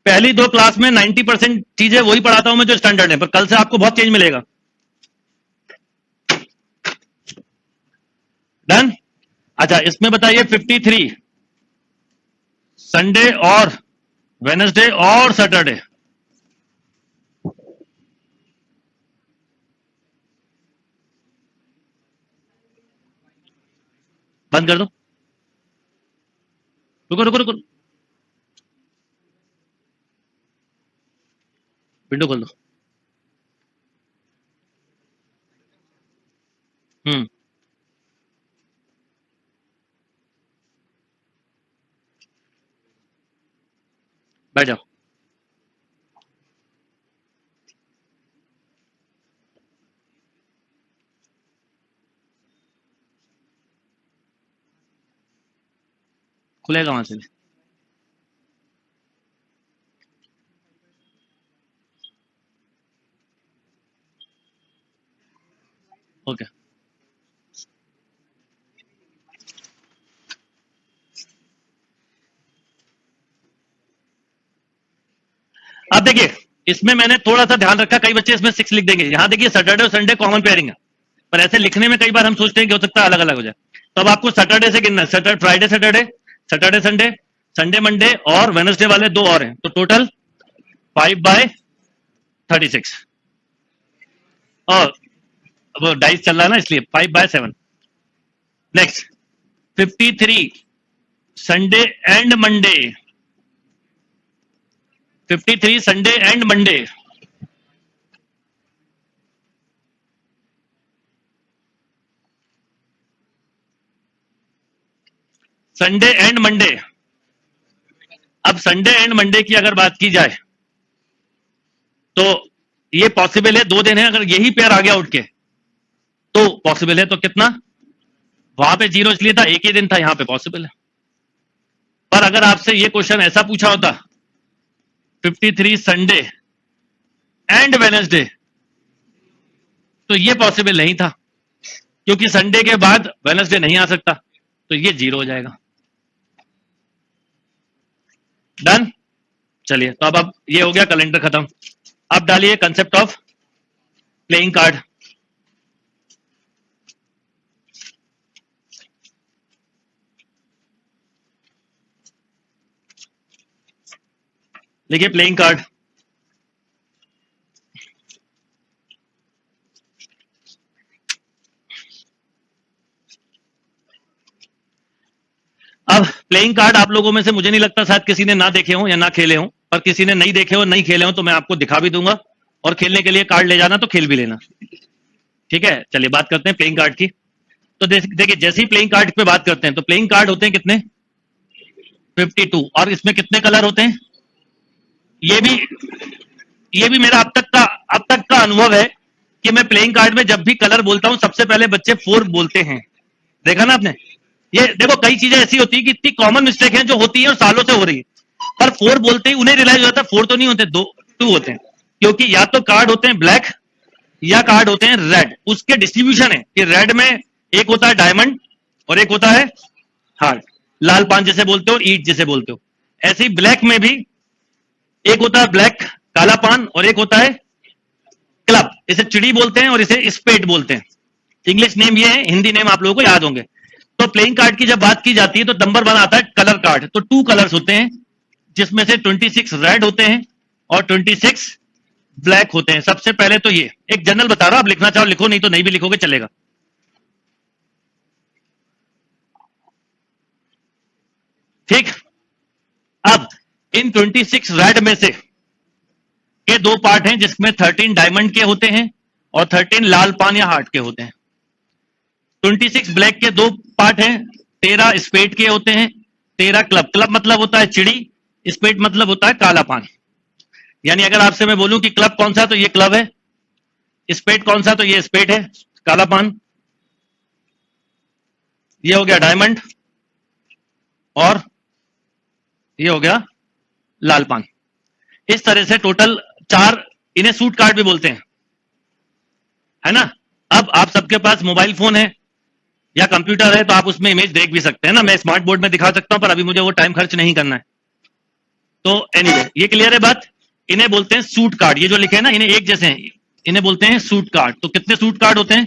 पहली 2 क्लास में 90% चीजें वही पढ़ाता हूं मैं जो स्टैंडर्ड है, पर कल से आपको बहुत चेंज मिलेगा। डन? अच्छा, इसमें बताइए 53 संडे और वेनसडे और सैटरडे, बंद कर दो, रुको रुको रुको, विंडो खोल दो। बैठ जाओ। खुलेगा वहां से भी। ओके, अब देखिए, इसमें मैंने थोड़ा सा ध्यान रखा, कई बच्चे इसमें 6 लिख देंगे। यहां देखिए सैटरडे और संडे कॉमन पेयरिंग है, पर ऐसे लिखने में कई बार हम सोचते हैं कि हो सकता है अलग अलग हो जाए। तो अब आपको सैटरडे से गिनना है, Saturday Friday Saturday, Saturday Sunday, Sunday Monday और वेनसडे वाले 2 और हैं, तो टोटल 5/36। और वो डाइस चल रहा है ना, इसलिए 5/7। Next 53 Sunday and Monday, 53 Sunday and Monday, Sunday and Monday. अब संडे एंड मंडे की अगर बात की जाए तो ये पॉसिबल है, 2 दिन है, अगर यही पेयर आ गया उठ के तो पॉसिबल है। तो कितना? वहां पे 0 इसलिए था, एक ही दिन था, यहां पे पॉसिबल है। पर अगर आपसे ये क्वेश्चन ऐसा पूछा होता 53 संडे एंड वेनसडे, तो ये पॉसिबल नहीं था, क्योंकि संडे के बाद वेनसडे नहीं आ सकता, तो ये 0 हो जाएगा। डन? चलिए, तो अब ये हो गया, कैलेंडर खत्म। अब डालिए कंसेप्ट ऑफ प्लेइंग कार्ड। लिखिए प्लेइंग कार्ड। प्लेइंग कार्ड आप लोगों में से मुझे नहीं लगता शायद किसी ने ना देखे हो या ना खेले हो, पर किसी ने नहीं देखे हो नहीं खेले हो तो मैं आपको दिखा भी दूंगा, और खेलने के लिए कार्ड ले जाना तो खेल भी लेना। ठीक है, चलिए बात करते हैं प्लेइंग कार्ड की। तो देखिए जैसे ही प्लेइंग कार्ड पे बात करते हैं तो प्लेइंग कार्ड होते हैं कितने, 52, और इसमें कितने कलर होते हैं, ये भी ये भी मेरा अब तक का अनुभव है कि मैं प्लेइंग कार्ड में जब भी कलर बोलता हूं सबसे पहले बच्चे 4 बोलते हैं। देखा ना आपने, ये देखो कई चीजें ऐसी होती है कि इतनी कॉमन मिस्टेक है जो होती है और सालों से हो रही है, पर 4 बोलते ही उन्हें रियलाइज होता है 4 तो नहीं होते, 2 होते हैं, क्योंकि या तो कार्ड होते हैं ब्लैक या कार्ड होते हैं रेड। उसके डिस्ट्रीब्यूशन है कि रेड में एक होता है डायमंड और एक होता है हार्ट, लाल पान जिसे बोलते हो और ईट जिसे बोलते हो। ऐसे ही ब्लैक में भी एक होता है ब्लैक काला पान और एक होता है क्लब, इसे चिड़ी बोलते हैं और इसे स्पेड बोलते हैं। इंग्लिश नेम ये है, हिंदी नेम आप लोगों को याद होंगे। तो प्लेइंग कार्ड की जब बात की जाती है तो नंबर 1 आता है कलर कार्ड। तो 2 कलर्स होते हैं जिसमें से 26 रेड होते हैं और 26 ब्लैक होते हैं। सबसे पहले तो ये एक जनरल बता रहा हूं, आप लिखना चाहो लिखो, नहीं तो नहीं भी लिखोगे चलेगा। ठीक, अब इन 26 रेड में से के 2 पार्ट हैं जिसमें 13 डायमंड के होते हैं और 13 लाल पान या हार्ट के होते हैं। 26 ब्लैक के 2 पार्ट हैं, 13 स्पेड के होते हैं, 13 क्लब। क्लब मतलब होता है चिड़ी, स्पेड मतलब होता है काला पान। यानी अगर आपसे मैं बोलूं कि क्लब कौन सा तो ये क्लब है, स्पेड कौन सा तो ये स्पेड है, काला पान। ये हो गया डायमंड और ये हो गया लाल पान। इस तरह से टोटल 4, इन्हें सूट कार्ड भी बोलते हैं, है ना। अब आप सबके पास मोबाइल फोन है या कंप्यूटर है तो आप उसमें इमेज देख भी सकते हैं ना, मैं स्मार्ट बोर्ड में दिखा सकता हूं पर अभी मुझे वो टाइम खर्च नहीं करना है। तो एनीवे ये क्लियर है बात। इन्हें बोलते हैं सूट कार्ड, ये जो लिखे हैं ना इन्हें एक जैसे हैं, इन्हें बोलते हैं सूट कार्ड। तो कितने सूट कार्ड होते हैं,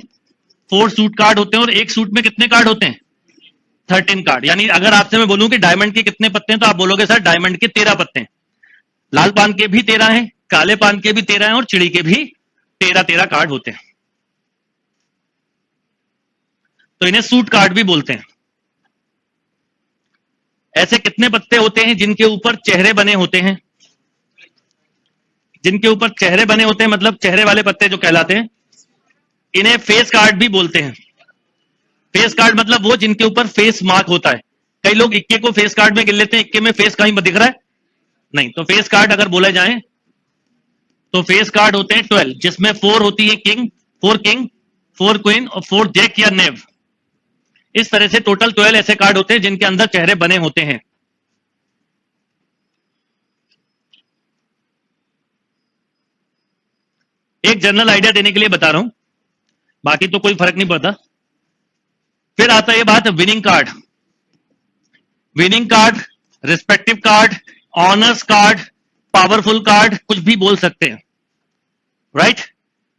4 सूट कार्ड होते हैं, और एक सूट में कितने कार्ड होते हैं, 13 कार्ड। यानी अगर आपसे मैं बोलूं कि डायमंड के कितने पत्ते हैं तो आप बोलोगे सर डायमंड के 13 पत्ते हैं, लाल पान के भी 13 हैं, काले पान के भी 13 हैं और चिड़ी के भी 13 कार्ड होते हैं। तो इन्हें सूट कार्ड भी बोलते हैं। ऐसे कितने पत्ते होते हैं जिनके ऊपर चेहरे बने होते हैं, जिनके ऊपर चेहरे बने होते हैं मतलब चेहरे वाले पत्ते जो कहलाते हैं, इन्हें फेस कार्ड भी बोलते हैं। फेस कार्ड मतलब वो जिनके ऊपर फेस मार्क होता है। कई लोग इक्के को फेस कार्ड में गिन लेते हैं, इक्के में फेस कहीं दिख रहा है नहीं। तो फेस कार्ड अगर बोले जाए तो फेस कार्ड होते हैं 12, जिसमें 4 होती है किंग, 4 क्वीन और 4 जैक या नेव। इस तरह से टोटल 12 ऐसे कार्ड होते हैं जिनके अंदर चेहरे बने होते हैं। एक जनरल आइडिया देने के लिए बता रहा हूं, बाकी तो कोई फर्क नहीं पड़ता। फिर आता है ये बात winning card. Winning card, respective card, honours card, powerful card, कुछ भी बोल सकते हैं, राइट।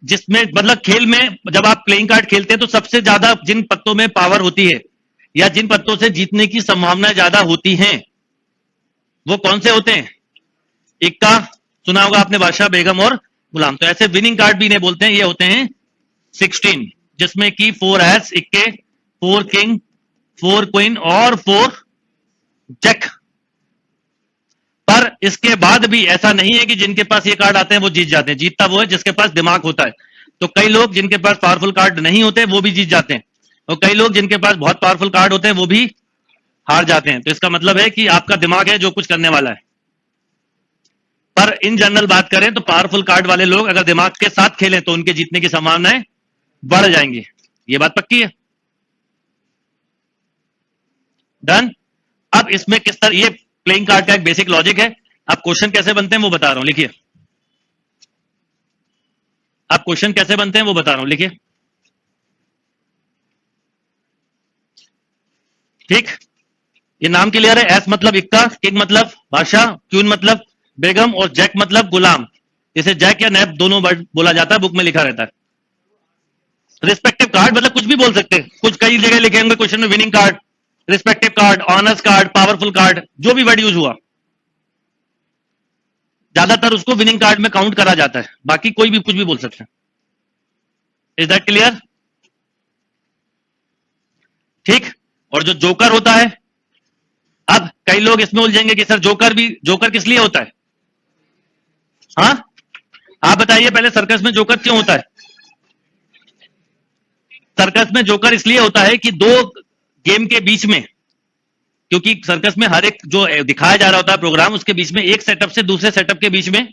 जिसमें मतलब खेल में जब आप प्लेइंग कार्ड खेलते हैं तो सबसे ज्यादा जिन पत्तों में पावर होती है या जिन पत्तों से जीतने की संभावना ज्यादा होती है वो कौन से होते हैं, इक्का सुना होगा आपने, बादशाह, बेगम और गुलाम। तो ऐसे विनिंग कार्ड भी इन्हें बोलते हैं। ये होते हैं 16, जिसमें कि 4 एस इक्के, 4 किंग, 4 क्वीन और 4 जैक। पर इसके बाद भी ऐसा नहीं है कि जिनके पास ये कार्ड आते हैं वो जीत जाते हैं। जीतता वो है जिसके पास दिमाग होता है। तो कई लोग जिनके पास पावरफुल कार्ड नहीं होते वो भी जीत जाते हैं, और कई लोग जिनके पास बहुत पावरफुल कार्ड होते हैं वो भी हार जाते हैं। तो इसका मतलब है कि आपका दिमाग है जो कुछ करने वाला है। पर इन जनरल बात करें तो पावरफुल कार्ड वाले लोग अगर दिमाग के साथ खेलें तो उनके जीतने की संभावनाएं बढ़ जाएंगी। ये बात पक्की है, डन। अब इसमें किस तरह, ये प्लेइंग कार्ड का एक बेसिक लॉजिक है। अब क्वेश्चन कैसे बनते हैं वो बता रहा हूं, लिखिए। अब क्वेश्चन कैसे बनते हैं वो बता रहा हूं, लिखिए। ठीक, ये नाम क्लियर है। एस मतलब इक्का, किंग मतलब बादशाह, क्वीन मतलब बेगम और जैक मतलब गुलाम। इसे जैक या नैब दोनों वर्ड बोला जाता है, बुक में लिखा रहता है। रिस्पेक्टिव कार्ड मतलब कुछ भी बोल सकते हैं, कुछ कई जगह लिखे होंगे क्वेश्चन में, winning card, respective card, honours card, powerful card, जो भी वर्ड यूज हुआ ज्यादातर उसको विनिंग कार्ड में काउंट करा जाता है। बाकी कोई भी कुछ भी बोल सकते हैं। Is that clear? ठीक। और जो जोकर होता है, अब कई लोग इसमें उलझेंगे कि सर जोकर किस लिए होता है? हाँ, आप बताइए पहले, सर्कस में जोकर क्यों होता है? सर्कस में जोकर इसलिए होता है कि दो गेम के बीच में, क्योंकि सर्कस में हर एक जो दिखाया जा रहा होता है प्रोग्राम, उसके बीच में एक सेटअप से दूसरे सेटअप के बीच में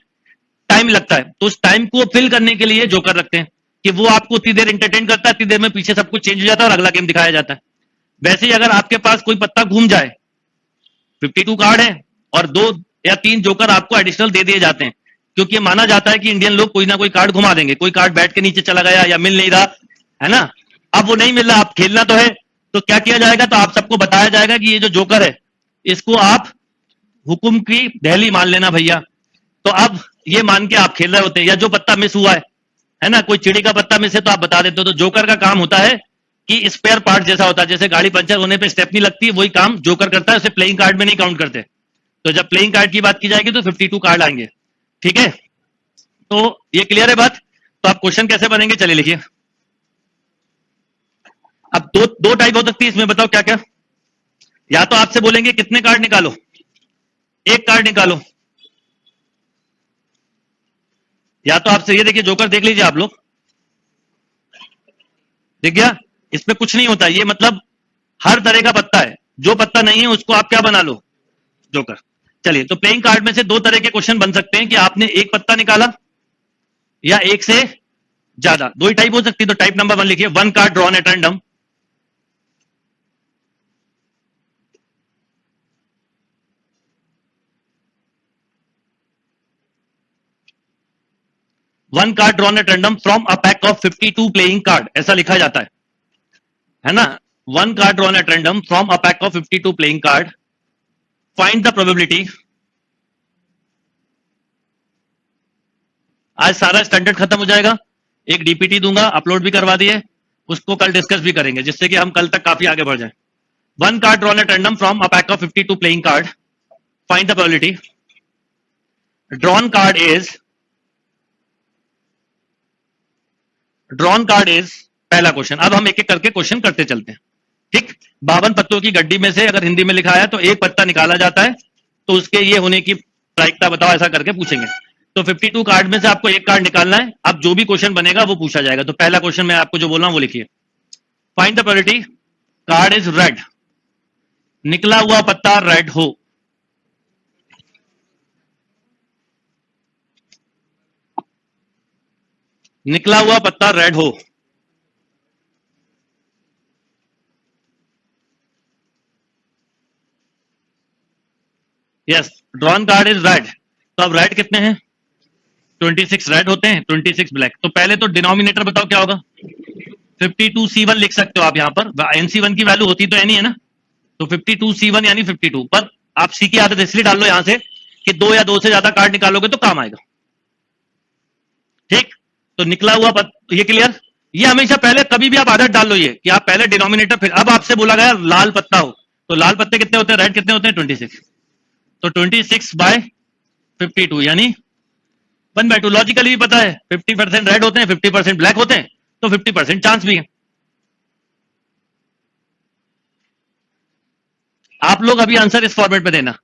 टाइम लगता है, तो उस टाइम को फिल करने के लिए जोकर रखते हैं कि वो आपको उतनी देर एंटरटेन करता है, उतनी देर में पीछे सब कुछ चेंज हो जाता है और अगला गेम दिखाया जाता है। वैसे ही अगर आपके पास कोई पत्ता घूम जाए, 52 कार्ड है और 2 या 3 जोकर आपको एडिशनल दे दिए जाते हैं, क्योंकि माना जाता है कि इंडियन लोग कोई ना कोई कार्ड घुमा देंगे, कोई कार्ड बैठ के नीचे चला गया या मिल नहीं रहा है ना। अब वो नहीं मिल रहा, आप खेलना तो है, तो क्या किया जाएगा, तो आप सबको बताया जाएगा कि ये जो जोकर है इसको आप हुकुम की दहली मान लेना भैया। तो अब ये मान के आप खेल रहे होते हैं, या जो पत्ता मिस हुआ है ना, कोई चिड़ी का पत्ता मिस है तो आप बता देते हो। तो जोकर का काम होता है कि स्पेयर पार्ट जैसा होता है, जैसे गाड़ी पंचर होने पे स्टेपनी लगती है, वही काम जोकर करता है, उसे प्लेइंग कार्ड में नहीं काउंट करते। तो जब प्लेइंग कार्ड की बात की जाएगी तो 52 कार्ड आएंगे, ठीक है। तो ये क्लियर है बात। तो आप क्वेश्चन कैसे बनेंगे, चलिए लिखिए। अब दो टाइप हो सकती है इसमें, बताओ क्या क्या। या तो आपसे बोलेंगे कितने कार्ड निकालो, एक कार्ड निकालो, या तो आपसे ये देखिए जोकर देख लीजिए आप लोग, देख गया, इसमें कुछ नहीं होता, ये मतलब हर तरह का पत्ता है, जो पत्ता नहीं है उसको आप क्या बना लो, जोकर। चलिए, तो प्लेइंग कार्ड में से दो तरह के क्वेश्चन बन सकते हैं कि आपने एक पत्ता निकाला या एक से ज्यादा, दो ही टाइप हो सकती है। तो टाइप नंबर 1 लिखिए, 1 card drawn at random. One card drawn at random from a pack of 52 playing card, ऐसा लिखा जाता है ना। 1 card drawn at random from a pack of 52 playing card, find the probability. आज सारा स्टैंडर्ड खत्म हो जाएगा, एक डीपीटी दूंगा, अपलोड भी करवा दिए, उसको कल डिस्कस भी करेंगे, जिससे कि हम कल तक काफी आगे बढ़ जाए। 1 card drawn at random from a pack of 52 playing card, find the probability. Drawn card is पहला क्वेश्चन। अब हम एक एक करके क्वेश्चन करते चलते हैं, ठीक। 52 पत्तों की गड्डी में से अगर हिंदी में लिखा है तो एक पत्ता निकाला जाता है, तो उसके ये होने की प्रायिकता बताओ, ऐसा करके पूछेंगे। तो 52 कार्ड में से आपको एक कार्ड निकालना है, अब जो भी क्वेश्चन बनेगा वो पूछा जाएगा। तो पहला क्वेश्चन मैं आपको जो बोल रहा हूं वो लिखिए, find the probability card is red, निकला हुआ पत्ता रेड हो। निकला हुआ पत्ता रेड हो। Yes, drawn card is red. तो अब रेड कितने हैं, 26 रेड होते हैं, 26 ब्लैक। तो पहले तो डिनोमिनेटर बताओ क्या होगा, 52C1 लिख सकते हो आप, यहां पर NC1 की वैल्यू होती तो नहीं है ना, तो 52C1 यानी 52, पर आप सी की आदत इसलिए डाल लो यहां से कि 2 या 2 से ज्यादा कार्ड निकालोगे तो काम आएगा, ठीक। तो निकला हुआ ये क्लियर। ये हमेशा पहले कभी भी आप आदत डाल लो ये कि आप पहले डिनोमिनेटर, फिर अब आपसे बोला गया लाल पत्ता हो, तो लाल पत्ते कितने होते हैं, रेड कितने होते हैं, 26। तो 26/52 यानी 1/2। लॉजिकली भी पता है 50% रेड होते हैं, 50% ब्लैक होते हैं, तो 50% चांस भी है। आप लोग अभी आंसर इस फॉर्मेट में देना,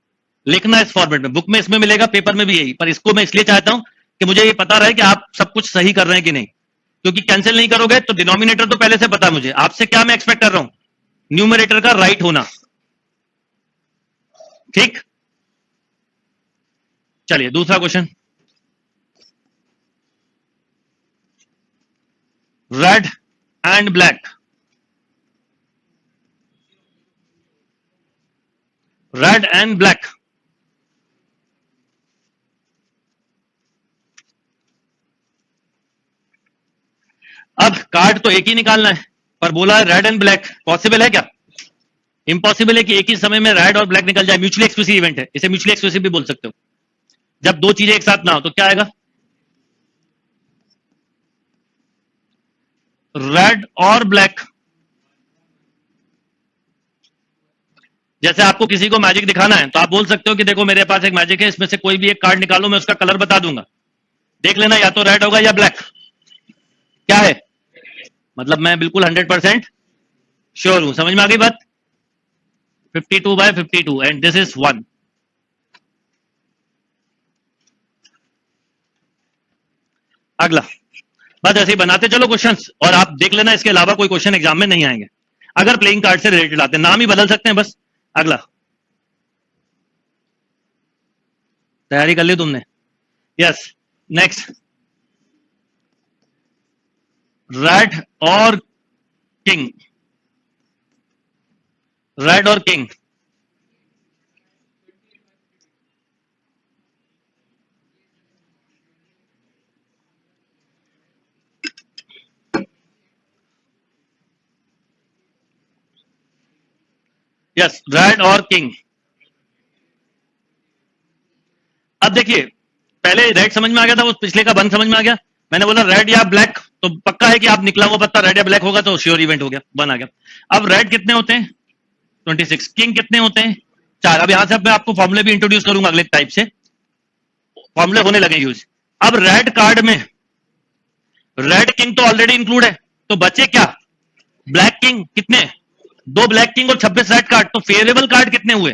लिखना इस फॉर्मेट में, बुक में इसमें मिलेगा, पेपर में भी यही, पर इसको मैं इसलिए चाहता हूं कि मुझे ये पता रहे कि आप सब कुछ सही कर रहे हैं कि नहीं, क्योंकि कैंसिल नहीं करोगे तो डिनोमिनेटर तो पहले से पता मुझे, आपसे क्या मैं एक्सपेक्ट कर रहा हूं, न्यूमरेटर का राइट होना, ठीक। चलिए दूसरा question, red and black, red and black. अब कार्ड तो एक ही निकालना है, पर बोला है रेड एंड ब्लैक, पॉसिबल है क्या, इम्पॉसिबल है कि एक ही समय में रेड और ब्लैक निकल जाए। म्यूचुअली एक्सक्लूसिव इवेंट है, इसे म्यूचुअली एक्सक्लूसिव भी बोल सकते हो। जब दो चीजें एक साथ ना हो तो क्या आएगा, रेड और ब्लैक। जैसे आपको किसी को मैजिक दिखाना है तो आप बोल सकते हो कि देखो मेरे पास एक मैजिक है, इसमें से कोई भी एक कार्ड निकालो, मैं उसका कलर बता दूंगा, देख लेना या तो रेड होगा या ब्लैक। क्या है, मतलब मैं बिल्कुल 100% श्योर हूं, समझ में आ गई बात। 52 by 52 and this is 1. अगला बस ऐसे ही बनाते चलो क्वेश्चंस, और आप देख लेना इसके अलावा कोई क्वेश्चन एग्जाम में नहीं आएंगे अगर प्लेइंग कार्ड से रिलेटेड आते हैं, नाम ही बदल सकते हैं बस। अगला तैयारी कर ली तुमने? यस। नेक्स्ट, रेड और किंग, रेड और किंग। यस, रेड और किंग। अब देखिए, पहले रेड समझ में आ गया था, वो पिछले का वन समझ में आ गया। मैंने बोला रेड या ब्लैक, तो पक्का है कि आप निकला हुआ पत्ता रेड या ब्लैक होगा, तो श्योर इवेंट हो गया, वन आ गया। अब रेड कितने होते हैं? 26। किंग कितने होते हैं? 4। अब यहां से मैं आपको फॉर्मूले भी इंट्रोड्यूस करूंगा अगले टाइप से, फॉर्मूले होने लगे यूज। अब रेड कार्ड में रेड किंग तो ऑलरेडी इंक्लूड है, तो बचे क्या? Black king. कितने? 2 ब्लैक किंग और 26 रेड कार्ड, तो फेवरेबल कार्ड कितने हुए?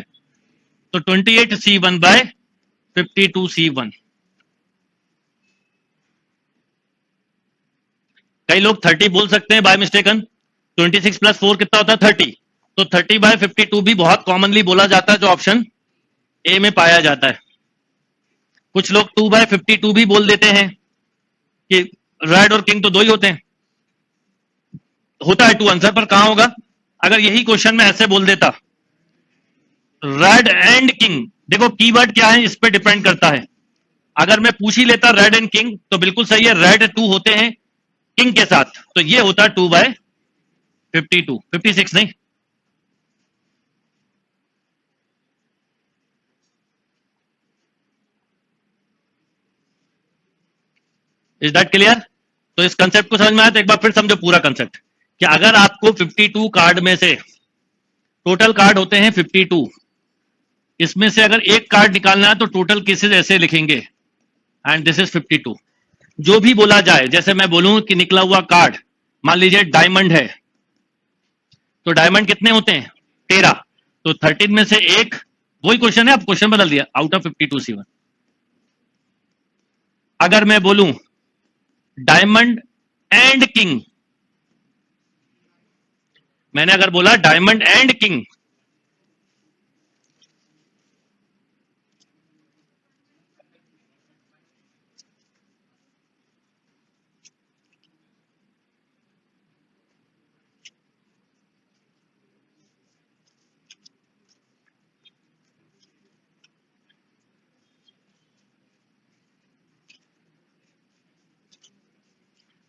तो 28C1 बाय 52C1। कई लोग 30 बोल सकते हैं बाय मिस्टेकन। 26 प्लस 4 कितना होता है? 30। तो 30 बाय 52 भी बहुत कॉमनली बोला जाता है, जो ऑप्शन ए में पाया जाता है। कुछ लोग 2 बाय 52 भी बोल देते हैं कि रेड और किंग तो 2 ही होते हैं। होता है 2 आंसर, पर कहां होगा? अगर यही क्वेश्चन में ऐसे बोल देता रेड एंड किंग, देखो कीवर्ड क्या है इस पे डिपेंड करता है। अगर मैं पूछ ही लेता रेड एंड किंग, तो बिल्कुल सही है, रेड 2 होते हैं किंग के साथ, तो ये होता है 2 बाय 52, 56 नहीं। Is that clear? तो इस कंसेप्ट को समझ में आया तो एक बार फिर समझो पूरा कंसेप्ट, कि अगर आपको 52 कार्ड में से, टोटल कार्ड होते हैं 52, इसमें से अगर एक कार्ड निकालना है तो टोटल केसेस ऐसे लिखेंगे, एंड दिस इज 52। जो भी बोला जाए, जैसे मैं बोलूं कि निकला हुआ कार्ड मान लीजिए डायमंड है, तो डायमंड कितने होते हैं? 13। तो 13 में से एक, वही क्वेश्चन है, अब क्वेश्चन बदल दिया, आउट ऑफ 52C1। अगर मैं बोलूं डायमंड एंड किंग, मैंने अगर बोला डायमंड एंड किंग,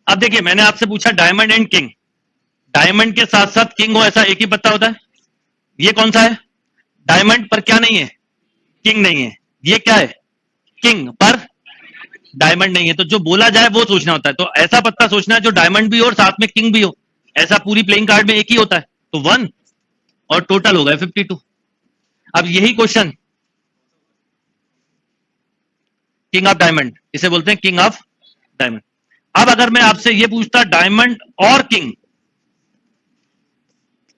अब देखिए मैंने आपसे पूछा डायमंड एंड किंग, डायमंड के साथ साथ किंग हो ऐसा एक ही पत्ता होता है? ये कौन सा है? डायमंड पर क्या नहीं है? किंग नहीं है। ये क्या है? किंग पर डायमंड नहीं है। तो जो बोला जाए वो सोचना होता है, तो ऐसा पत्ता सोचना है जो डायमंड भी हो और साथ में किंग भी हो, ऐसा पूरी प्लेइंग कार्ड में एक ही होता है, तो 1 और टोटल हो गए 52। अब यही क्वेश्चन, किंग ऑफ डायमंड, इसे बोलते हैं किंग ऑफ डायमंड। अब अगर मैं आपसे ये पूछता डायमंड और किंग,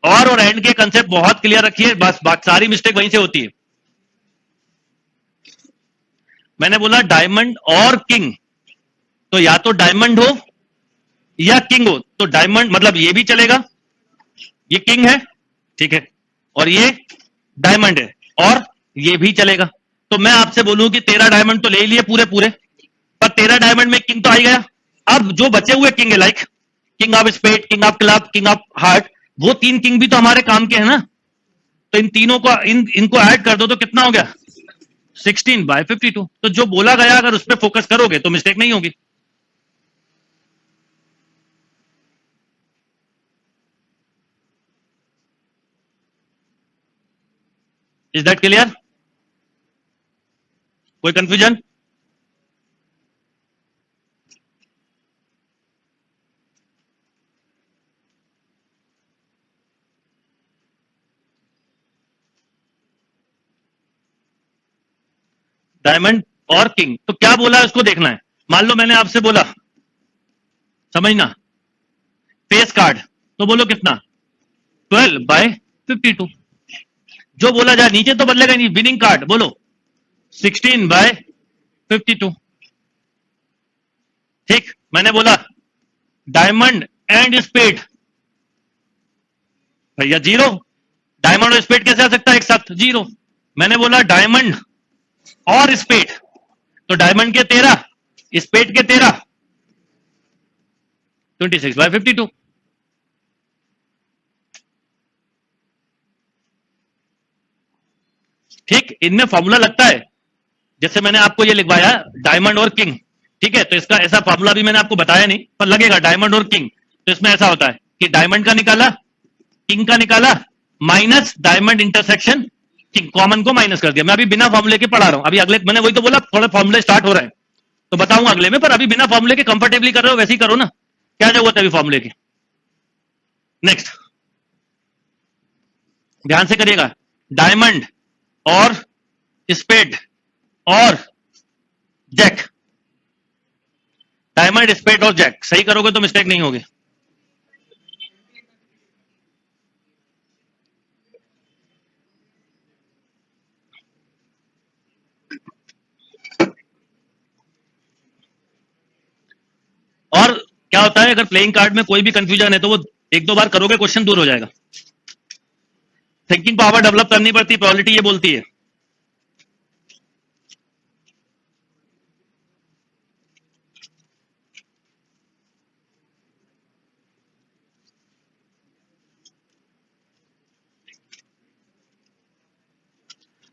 और एंड के कंसेप्ट बहुत क्लियर रखिए, बस सारी मिस्टेक वहीं से होती है। मैंने बोला डायमंड और किंग, तो या तो डायमंड हो या किंग हो, तो डायमंड मतलब ये भी चलेगा, ये किंग है, ठीक है, और ये डायमंड है, और ये भी चलेगा। तो मैं आपसे बोलूं कि 13 डायमंड तो ले ही लिए पूरे पूरे, पर 13 डायमंड में किंग तो आ ही गया। अब जो बचे हुए किंग है, like king of spade, king of club, king of heart, वो 3 किंग भी तो हमारे काम के हैं ना, तो इन तीनों को इनको ऐड कर दो तो कितना हो गया? 16 बाय 52। तो जो बोला गया अगर उस पर फोकस करोगे तो मिस्टेक नहीं होगी। Is that clear? कोई कंफ्यूजन? डायमंड और किंग, तो क्या बोला है उसको देखना है। मान लो मैंने आपसे बोला, समझना, फेस कार्ड, तो बोलो कितना? 12 बाय 52। जो बोला जाए, नीचे तो बदलेगा नहीं। विनिंग कार्ड बोलो 16/52। ठीक, मैंने बोला डायमंड एंड स्पेड, भैया जीरो। डायमंड और स्पेड कैसे आ सकता है एक साथ? जीरो। मैंने बोला डायमंड और स्पेड, तो डायमंड के 13, स्पेड के 13, 26/52। ठीक, इनमें फॉर्मूला लगता है, जैसे मैंने आपको ये लिखवाया डायमंड और किंग। ठीक है, तो इसका ऐसा फॉर्मूला भी मैंने आपको बताया नहीं, पर लगेगा डायमंड और किंग। तो इसमें ऐसा होता है कि डायमंड का निकाला, किंग का निकाला, minus diamond intersection king, common को माइनस कर दिया। मैं अभी बिना फॉर्मूले के पढ़ा रहा हूं। अभी अगले, मैंने वही तो बोला थोड़ा फॉर्मूले स्टार्ट हो रहे हैं तो बताऊंगा अगले में, पर अभी बिना फॉर्मूले के कंफर्टेबली कर रहे हो वैसे ही करो ना, क्या जरूरत है अभी फॉर्मूले की। नेक्स्ट, ध्यान से करिएगा, डायमंड और स्पेड और जैक, डायमंड स्पेड और जैक, सही करोगे तो मिस्टेक नहीं होगी। और क्या होता है, अगर प्लेइंग कार्ड में कोई भी कंफ्यूजन है तो वो एक दो बार करोगे, क्वेश्चन दूर हो जाएगा। थिंकिंग पावर डेवलप करनी पड़ती है, प्रोबेबिलिटी ये बोलती है।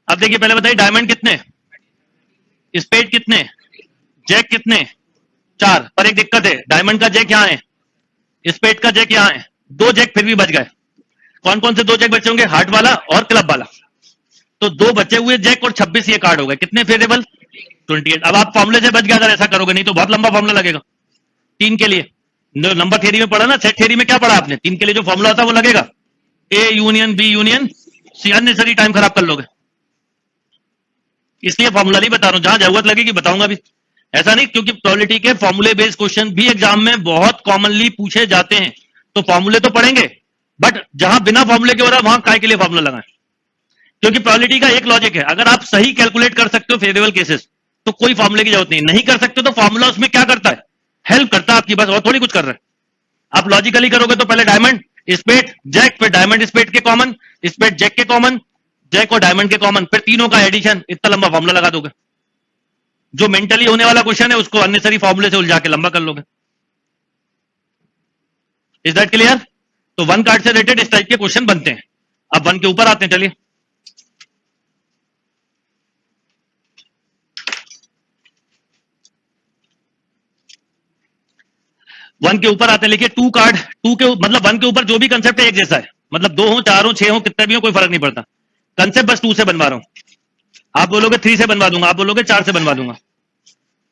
अब देखिए, पहले बताइए डायमंड कितने, स्पेड कितने, जैक कितने, 4। पर एक दिक्कत है, डायमंड का जैक यहां है, स्पेड का जैक यहां है, 2 जैक फिर भी बच गए। कौन कौन से 2 जैक बचे होंगे? हार्ट वाला और क्लब वाला। तो 2 बचे हुए जैक और 26 ये कार्ड हो गए, कितने फेवरेबल? 28। अब आप फॉर्मूले से बच गया अगर ऐसा करोगे, नहीं तो बहुत लंबा फॉर्मूला लगेगा 3 के लिए। नंबर थ्योरी में पढ़ा ना, सेट थ्योरी में क्या पढ़ा आपने? 3 के लिए जो फॉर्मूला था वो लगेगा, A union B union C. Unnecessary time खराब कर लोगे, इसलिए फॉर्मूला नहीं बता रहा हूं, जहां जरूरत लगेगी बताऊंगा भी। ऐसा नहीं, क्योंकि प्रोबेबिलिटी के फॉर्मूले बेस्ड क्वेश्चन भी एग्जाम में बहुत कॉमनली पूछे जाते हैं, तो फॉर्मूले तो पढ़ेंगे, बट जहां बिना फॉर्मूले के हो रहा है वहां काय के लिए फॉर्मूला लगाएं। क्योंकि प्रोबेबिलिटी का एक लॉजिक है, अगर आप सही कैलकुलेट कर सकते हो फेवरेबल केसेस तो कोई फॉर्मूले की जरूरत नहीं। नहीं कर सकते तो फॉर्मूला उसमें क्या करता है? हेल्प करता है आपकी, बस, और थोड़ी कुछ कर रहे हैं। आप लॉजिकली करोगे तो पहले डायमंड स्पेड जैक, फिर डायमंड स्पेड के कॉमन, स्पेड जैक के कॉमन, जैक और डायमंड के कॉमन, फिर तीनों का एडिशन, इतना लंबा फॉर्मूला लगा दोगे। जो मेंटली होने वाला क्वेश्चन है उसको अननेसेसरी फॉर्मूले से उलझा के लंबा कर लोगे। Is that clear? तो 1 कार्ड से रिलेटेड इस टाइप के क्वेश्चन बनते हैं। अब 1 के ऊपर आते हैं, चलिए। वन के ऊपर आते हैं, लिखिए 2 कार्ड। 2 के मतलब 1 के ऊपर जो भी कंसेप्ट है एक जैसा है, मतलब 2 हो, 4 हो, 6 हो, कितने भी हो, कोई फर्क नहीं पड़ता। कंसेप्ट बस 2 से बनवा रहा हूं। आप बोलोगे 3 से बनवा दूंगा, आप बोलोगे 4 से बनवा दूंगा,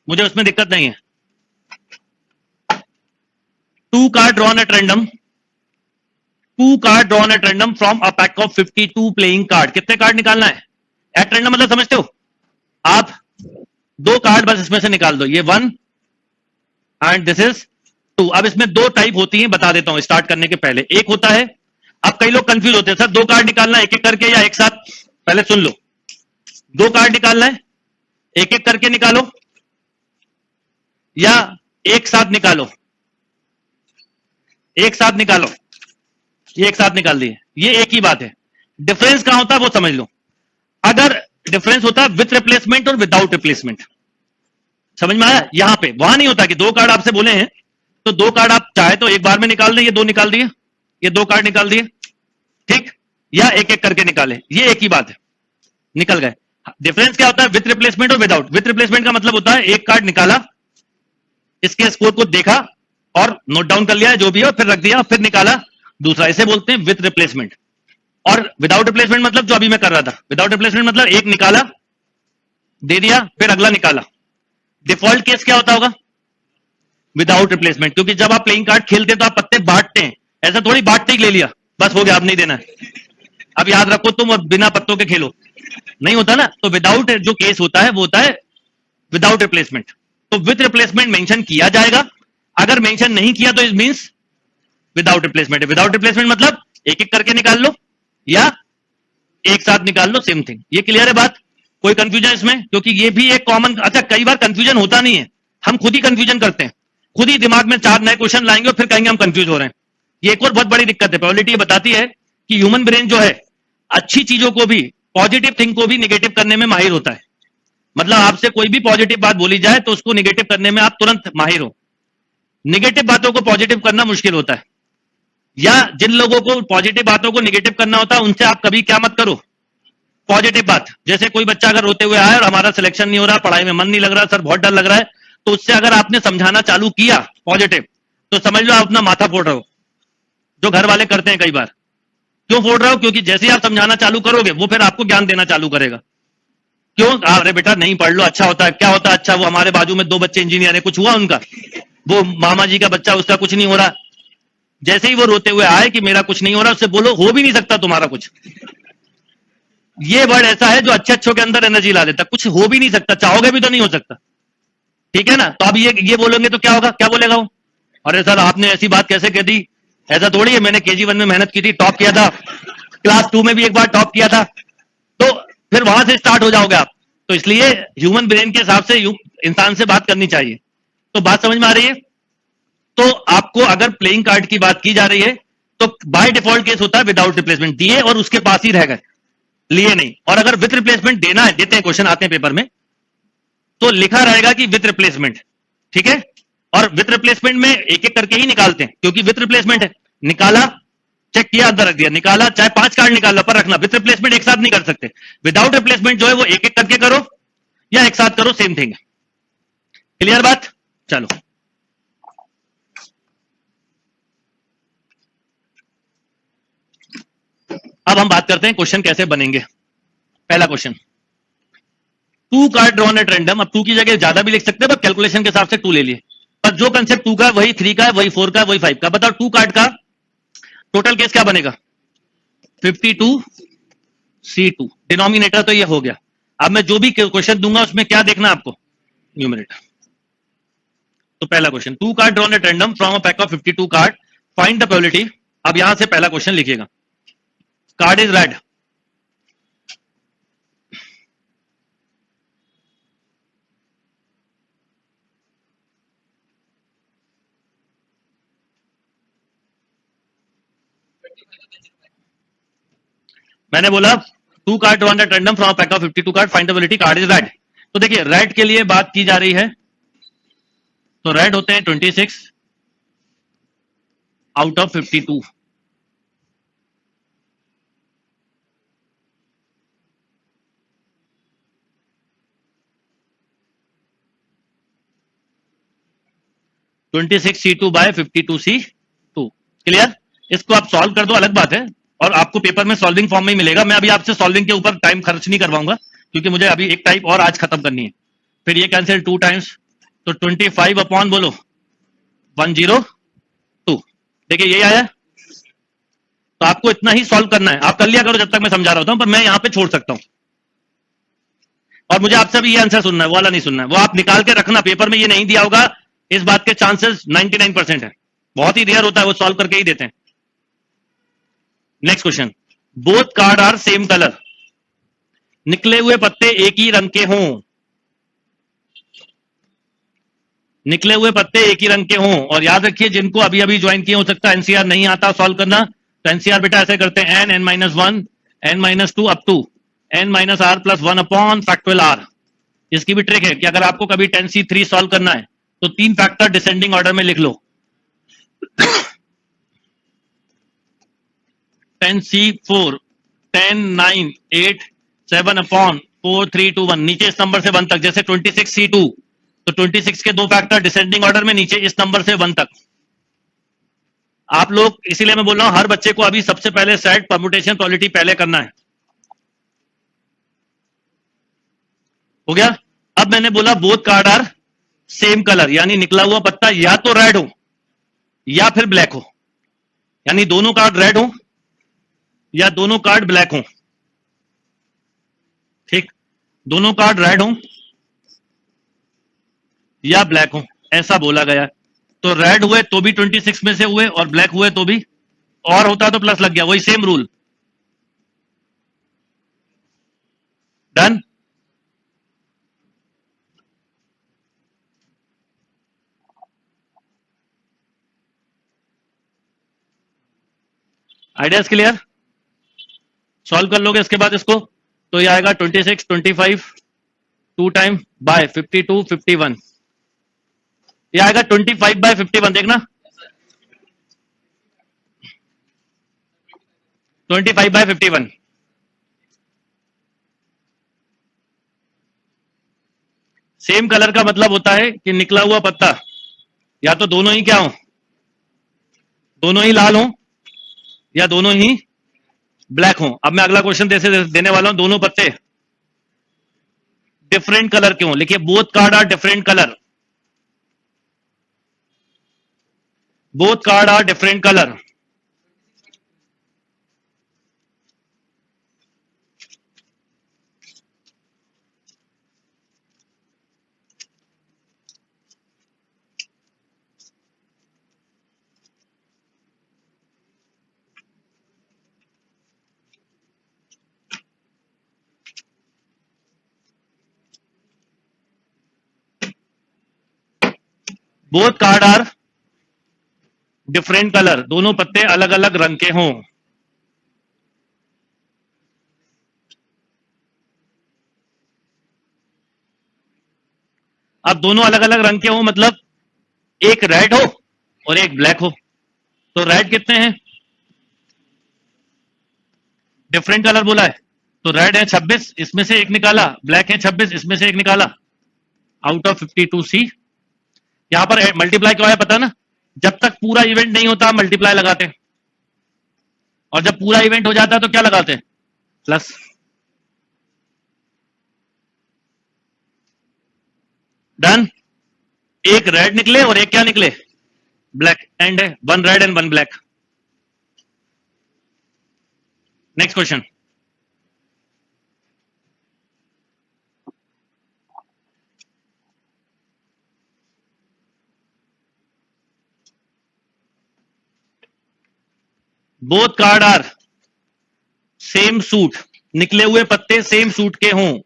मुझे उसमें दिक्कत नहीं है। 2 card drawn at random, 2 card drawn at random from a pack of 52 playing card. कितने कार्ड निकालना है? एट रैंडम मतलब समझते हो आप? 2 कार्ड बस इसमें से निकाल दो, ये 1 एंड दिस इज 2। अब इसमें 2 टाइप होती हैं, बता देता हूं स्टार्ट करने के पहले। एक होता है, अब कई लोग कंफ्यूज होते हैं, सर 2 कार्ड निकालना है एक एक करके या एक साथ? पहले सुन लो, 2 कार्ड निकालना है एक एक करके निकालो या एक साथ निकालो? एक साथ निकालो, ये एक साथ निकाल दिए, ये एक ही बात है। डिफरेंस कहां होता है वो समझ लो। अगर डिफरेंस होता है विथ रिप्लेसमेंट और विदाउट रिप्लेसमेंट, समझ में आया? यहां पे वहां नहीं होता कि 2 कार्ड आपसे बोले हैं तो 2 कार्ड आप चाहे तो एक बार में निकाल दें, ये 2 निकाल दिए, ये 2 कार्ड निकाल दिए, ठीक, या एक एक करके निकाले, ये एक ही बात है, निकल गए। डिफरेंस क्या होता है? विथ रिप्लेसमेंट और विदाउट। विथ रिप्लेसमेंट का मतलब होता है एक कार्ड निकाला, इसके स्कोर को देखा और नोट डाउन कर लिया जो भी है, फिर रख दिया, फिर निकाला दूसरा, इसे बोलते हैं विथ रिप्लेसमेंट। और विदाउट रिप्लेसमेंट मतलब जो अभी मैं कर रहा था, विदाउट रिप्लेसमेंट मतलब एक निकाला, दे दिया, फिर अगला निकाला। डिफॉल्ट केस क्या होता होगा? विदाउट रिप्लेसमेंट, क्योंकि जब आप प्लेइंग कार्ड खेलते हैं तो आप पत्ते बांटते हैं, ऐसा थोड़ी बांटते ही ले लिया बस हो गया, अब नहीं देना है। अब याद रखो, तुम बिना पत्तों के खेलो, नहीं होता ना। तो विदाउट जो केस होता है वो होता है विदाउट रिप्लेसमेंट। तो विथ रिप्लेसमेंट मेंशन किया जाएगा, अगर मेंशन नहीं किया तो इट मींस विदाउट रिप्लेसमेंट है। विदाउट रिप्लेसमेंट मतलब एक एक करके निकाल लो या एक साथ निकाल लो, सेम थिंग। ये क्लियर है बात? कोई कंफ्यूजन इसमें? क्योंकि ये भी एक कॉमन, अच्छा कई बार कंफ्यूजन होता नहीं है, हम खुद ही कंफ्यूजन करते हैं, खुद ही दिमाग में 4 नए क्वेश्चन लाएंगे और फिर कहेंगे हम कंफ्यूज हो रहे हैं। ये एक और बहुत बड़ी दिक्कत है। प्रोबेबिलिटी बताती है कि ह्यूमन ब्रेन जो है अच्छी चीजों को भी, पॉजिटिव थिंग को भी निगेटिव करने में माहिर होता है। मतलब आपसे कोई भी पॉजिटिव बात बोली जाए तो उसको निगेटिव करने में आप तुरंत माहिर हो। निगेटिव बातों को पॉजिटिव करना मुश्किल होता है, या जिन लोगों को पॉजिटिव बातों को निगेटिव करना होता है उनसे आप कभी क्या मत करो, पॉजिटिव बात। जैसे कोई बच्चा अगर रोते हुए आया और हमारा सिलेक्शन नहीं हो रहा, पढ़ाई में मन नहीं लग रहा, सर बहुत डर लग रहा है, तो उससे अगर आपने समझाना चालू किया पॉजिटिव, तो समझ लो आप अपना माथा फोड़ रहे हो, जो घर वाले करते हैं कई बार। क्यों फोड़ रहे हो? क्योंकि जैसे ही आप समझाना चालू करोगे वो फिर आपको ज्ञान देना चालू करेगा। क्यों? अरे बेटा नहीं पढ़ लो, अच्छा होता है। क्या होता है अच्छा? वो हमारे बाजू में 2 बच्चे इंजीनियर है, कुछ हुआ उनका? वो मामा जी का बच्चा, उसका कुछ नहीं हो रहा। जैसे ही वो रोते हुए आए कि मेरा कुछ नहीं हो रहा, उससे बोलो हो भी नहीं सकता तुम्हारा कुछ। ये वर्ड ऐसा है जो अच्छे अच्छों के अंदर एनर्जी ला देता, कुछ हो भी नहीं सकता, चाहोगे भी तो नहीं हो सकता। ठीक है ना? तो अब ये बोलेंगे तो क्या होगा? क्या बोलेगा वो? अरे सर आपने ऐसी बात कैसे कह दी, ऐसा थोड़ी है, मैंने KG 1 में मेहनत की थी, टॉप किया था, क्लास 2 में भी एक बार टॉप किया था। तो फिर वहां से स्टार्ट हो जाओगे आप। तो इसलिए ह्यूमन ब्रेन के हिसाब से इंसान से बात करनी चाहिए। तो बात समझ में आ रही है? तो आपको अगर प्लेइंग कार्ड की बात की जा रही है तो बाय डिफॉल्ट केस होता है विदाउट रिप्लेसमेंट, दिए और उसके पास ही रह गए, लिए नहीं। और अगर विथ रिप्लेसमेंट देना है, देते हैं क्वेश्चन आते हैं पेपर में, तो लिखा रहेगा कि विथ रिप्लेसमेंट। ठीक है? और विथ रिप्लेसमेंट में एक एक करके ही निकालते हैं, क्योंकि विथ रिप्लेसमेंट है। निकाला, चेक किया, अंदर रख दिया, निकाला, चाहे 5 कार्ड निकाल लो पर रखना। विथ रिप्लेसमेंट एक साथ नहीं कर सकते। विदाउट रिप्लेसमेंट जो है वो एक एक करके करो या एक साथ करो, सेम थिंग है। क्लियर बात? चलो अब हम बात करते हैं क्वेश्चन कैसे बनेंगे। पहला question, 2 card drawn at random. अब 2 की जगह ज्यादा भी लिख सकते हैं, पर कैलकुलेशन के हिसाब से 2 ले लिए। पर जो कंसेप्ट 2 का है वही 3 का है, वही 4 का है, वही 5 का। बताओ 2 कार्ड का टोटल केस क्या बनेगा? 52C2। डिनोमिनेटर तो ये हो गया। अब मैं जो भी क्वेश्चन दूंगा उसमें क्या देखना आपको? न्यूमरेटर। तो पहला question, 2 card drawn at random from a pack of 52 card, find the probability. अब यहां से पहला क्वेश्चन लिखिएगा, कार्ड इज रेड। मैंने बोला 2 card drawn at random from pack of 52 card, find the probability card is red. तो देखिए red के लिए बात की जा रही है, तो रेड होते हैं 26 out of 52। (26C2 by 52C2). Clear? इसको आप सॉल्व कर दो, अलग बात है, और आपको पेपर में सॉल्विंग फॉर्म में ही मिलेगा। मैं अभी आपसे सॉल्विंग के ऊपर टाइम खर्च नहीं करवाऊंगा, क्योंकि मुझे अभी एक टाइप और आज खत्म करनी है। फिर ये कैंसिल 2 टाइम्स, तो 25 अपॉन बोलो 102। देखिए यही आया। तो आपको इतना ही सॉल्व करना है, आप कर लिया करो जब तक मैं समझा रहा होता हूं, पर मैं यहां पे छोड़ सकता हूं। और मुझे आपसे भी ये आंसर सुनना है, वो वाला नहीं सुनना है। वो आप निकाल के रखना, पेपर में ये नहीं दिया होगा, इस बात के चांसेस 99% है। बहुत ही रेयर होता है, वो सॉल्व करके ही देते हैं। Next question, both card are same colour. निकले हुए पत्ते एक ही रंग के हों, निकले हुए पत्ते एक ही रंग के हों। और याद रखिए जिनको अभी अभी ज्वाइन किए, हो सकता है एनसीआर नहीं आता सॉल्व करना, तो एनसीआर बेटा ऐसे करते हैं, n (n-1) n-2 up to n-r+1 upon factorial r। इसकी भी ट्रिक है कि अगर आपको कभी 10C3 सॉल्व करना है तो 3 फैक्टर डिसेंडिंग ऑर्डर में लिख लो। 10C4 10 9 8 7 अपॉन 4 3 2 1, नीचे इस नंबर से 1 तक। जैसे 26C2, तो 26 के 2 फैक्टर डिसेंडिंग ऑर्डर में, नीचे इस नंबर से 1 तक। आप लोग, इसीलिए मैं बोल रहा हूं हर बच्चे को अभी सबसे पहले सेट परम्यूटेशन प्रोबेबिलिटी पहले करना है। हो गया? अब मैंने बोला both card are same colour, यानी निकला हुआ पत्ता या तो रेड हो या फिर ब्लैक हो, यानी दोनों कार्ड रेड हो या दोनों कार्ड ब्लैक हो। ठीक, दोनों कार्ड रेड हो या ब्लैक हो, ऐसा बोला गया। तो रेड हुए तो भी 26 में से हुए, और ब्लैक हुए तो भी, और होता तो प्लस लग गया, वही same rule. Done. Ideas clear? Solve कर लोगे इसके बाद इसको, तो ये आएगा 26 25 टू टाइम बाय 52 51, ये आएगा 25/51। देखना 25/51। सेम कलर का मतलब होता है कि निकला हुआ पत्ता या तो दोनों ही क्या हो, दोनों ही लाल हो या दोनों ही ब्लैक हो। अब मैं अगला क्वेश्चन देने वाला हूं, दोनों पत्ते डिफरेंट कलर क्यों? लिखिए both card are different colour, both card are different colour. Both card are different colour, दोनों पत्ते अलग अलग रंग के हों। अब दोनों अलग अलग रंग के हों मतलब एक रेड हो और एक ब्लैक हो, तो रेड कितने हैं? डिफरेंट कलर बोला है तो रेड है 26, इसमें से एक निकाला, ब्लैक है 26, इसमें से एक निकाला, आउट ऑफ 52। सी यहां पर मल्टीप्लाई क्यों आया पता ना, जब तक पूरा इवेंट नहीं होता मल्टीप्लाई लगाते हैं, और जब पूरा इवेंट हो जाता है तो क्या लगाते हैं? प्लस। डन। एक रेड निकले और एक क्या निकले? ब्लैक। एंड है, one red and one black. Next question. Both card are same suit, निकले हुए पत्ते सेम सूट के हों।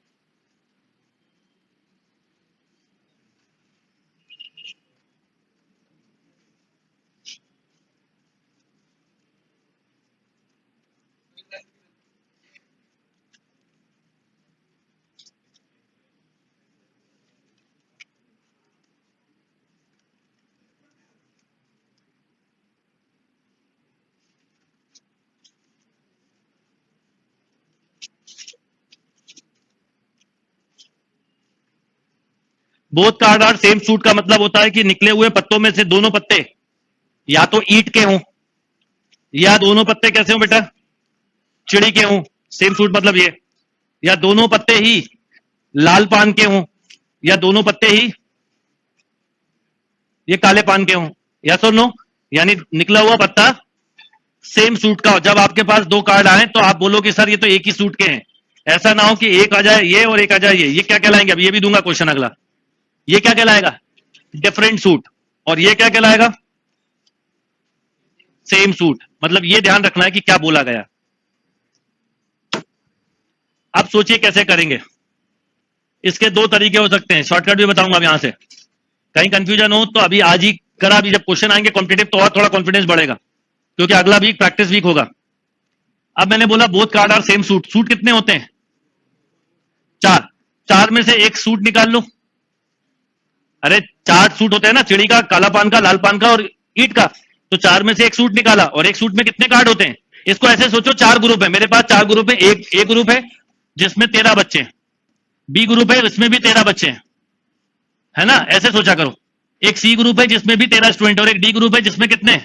Both card are same suit का मतलब होता है कि निकले हुए पत्तों में से दोनों पत्ते या तो ईंट के हों या दोनों पत्ते कैसे हों बेटा? चिड़ी के हों। सेम सूट मतलब ये, या दोनों पत्ते ही लाल पान के हों या दोनों पत्ते ही ये काले पान के हों। यस और नो? यानी निकला हुआ पत्ता सेम सूट का हो। जब आपके पास दो कार्ड आए तो आप बोलो कि सर ये तो एक ही सूट के हैं, ऐसा ना हो कि एक आ जाए ये और एक आ जाए ये क्या कहलाएंगे? अब ये भी दूंगा क्वेश्चन अगला, ये क्या कहलाएगा? Different suit. और ये क्या कहलाएगा? Same suit. मतलब ये ध्यान रखना है कि क्या बोला गया। अब सोचिए कैसे करेंगे। इसके दो तरीके हो सकते हैं, शॉर्टकट भी बताऊंगा अब यहां से, कहीं कंफ्यूजन हो तो अभी आज ही करा, अभी जब क्वेश्चन आएंगे कॉम्पिटेटिव तो और थोड़ा कॉन्फिडेंस बढ़ेगा, क्योंकि अगला वीक प्रैक्टिस वीक होगा। अब मैंने बोला both card are same suit, suit कितने होते हैं? चार। चार में से एक सूट निकाल लो। अरे चार सूट होते हैं ना, चिड़ी का, काला पान का, लाल पान का और ईट का, तो चार में से एक सूट निकाला। और एक सूट में कितने कार्ड होते हैं? इसको ऐसे सोचो, चार ग्रुप है मेरे पास, चार ग्रुप है, एक ए ग्रुप है जिसमें 13 बच्चे हैं, बी ग्रुप है इसमें भी 13 बच्चे हैं, है ना? ऐसे सोचा करो। एक सी ग्रुप है जिसमें भी 13 स्टूडेंट, और एक डी ग्रुप है जिसमें कितने?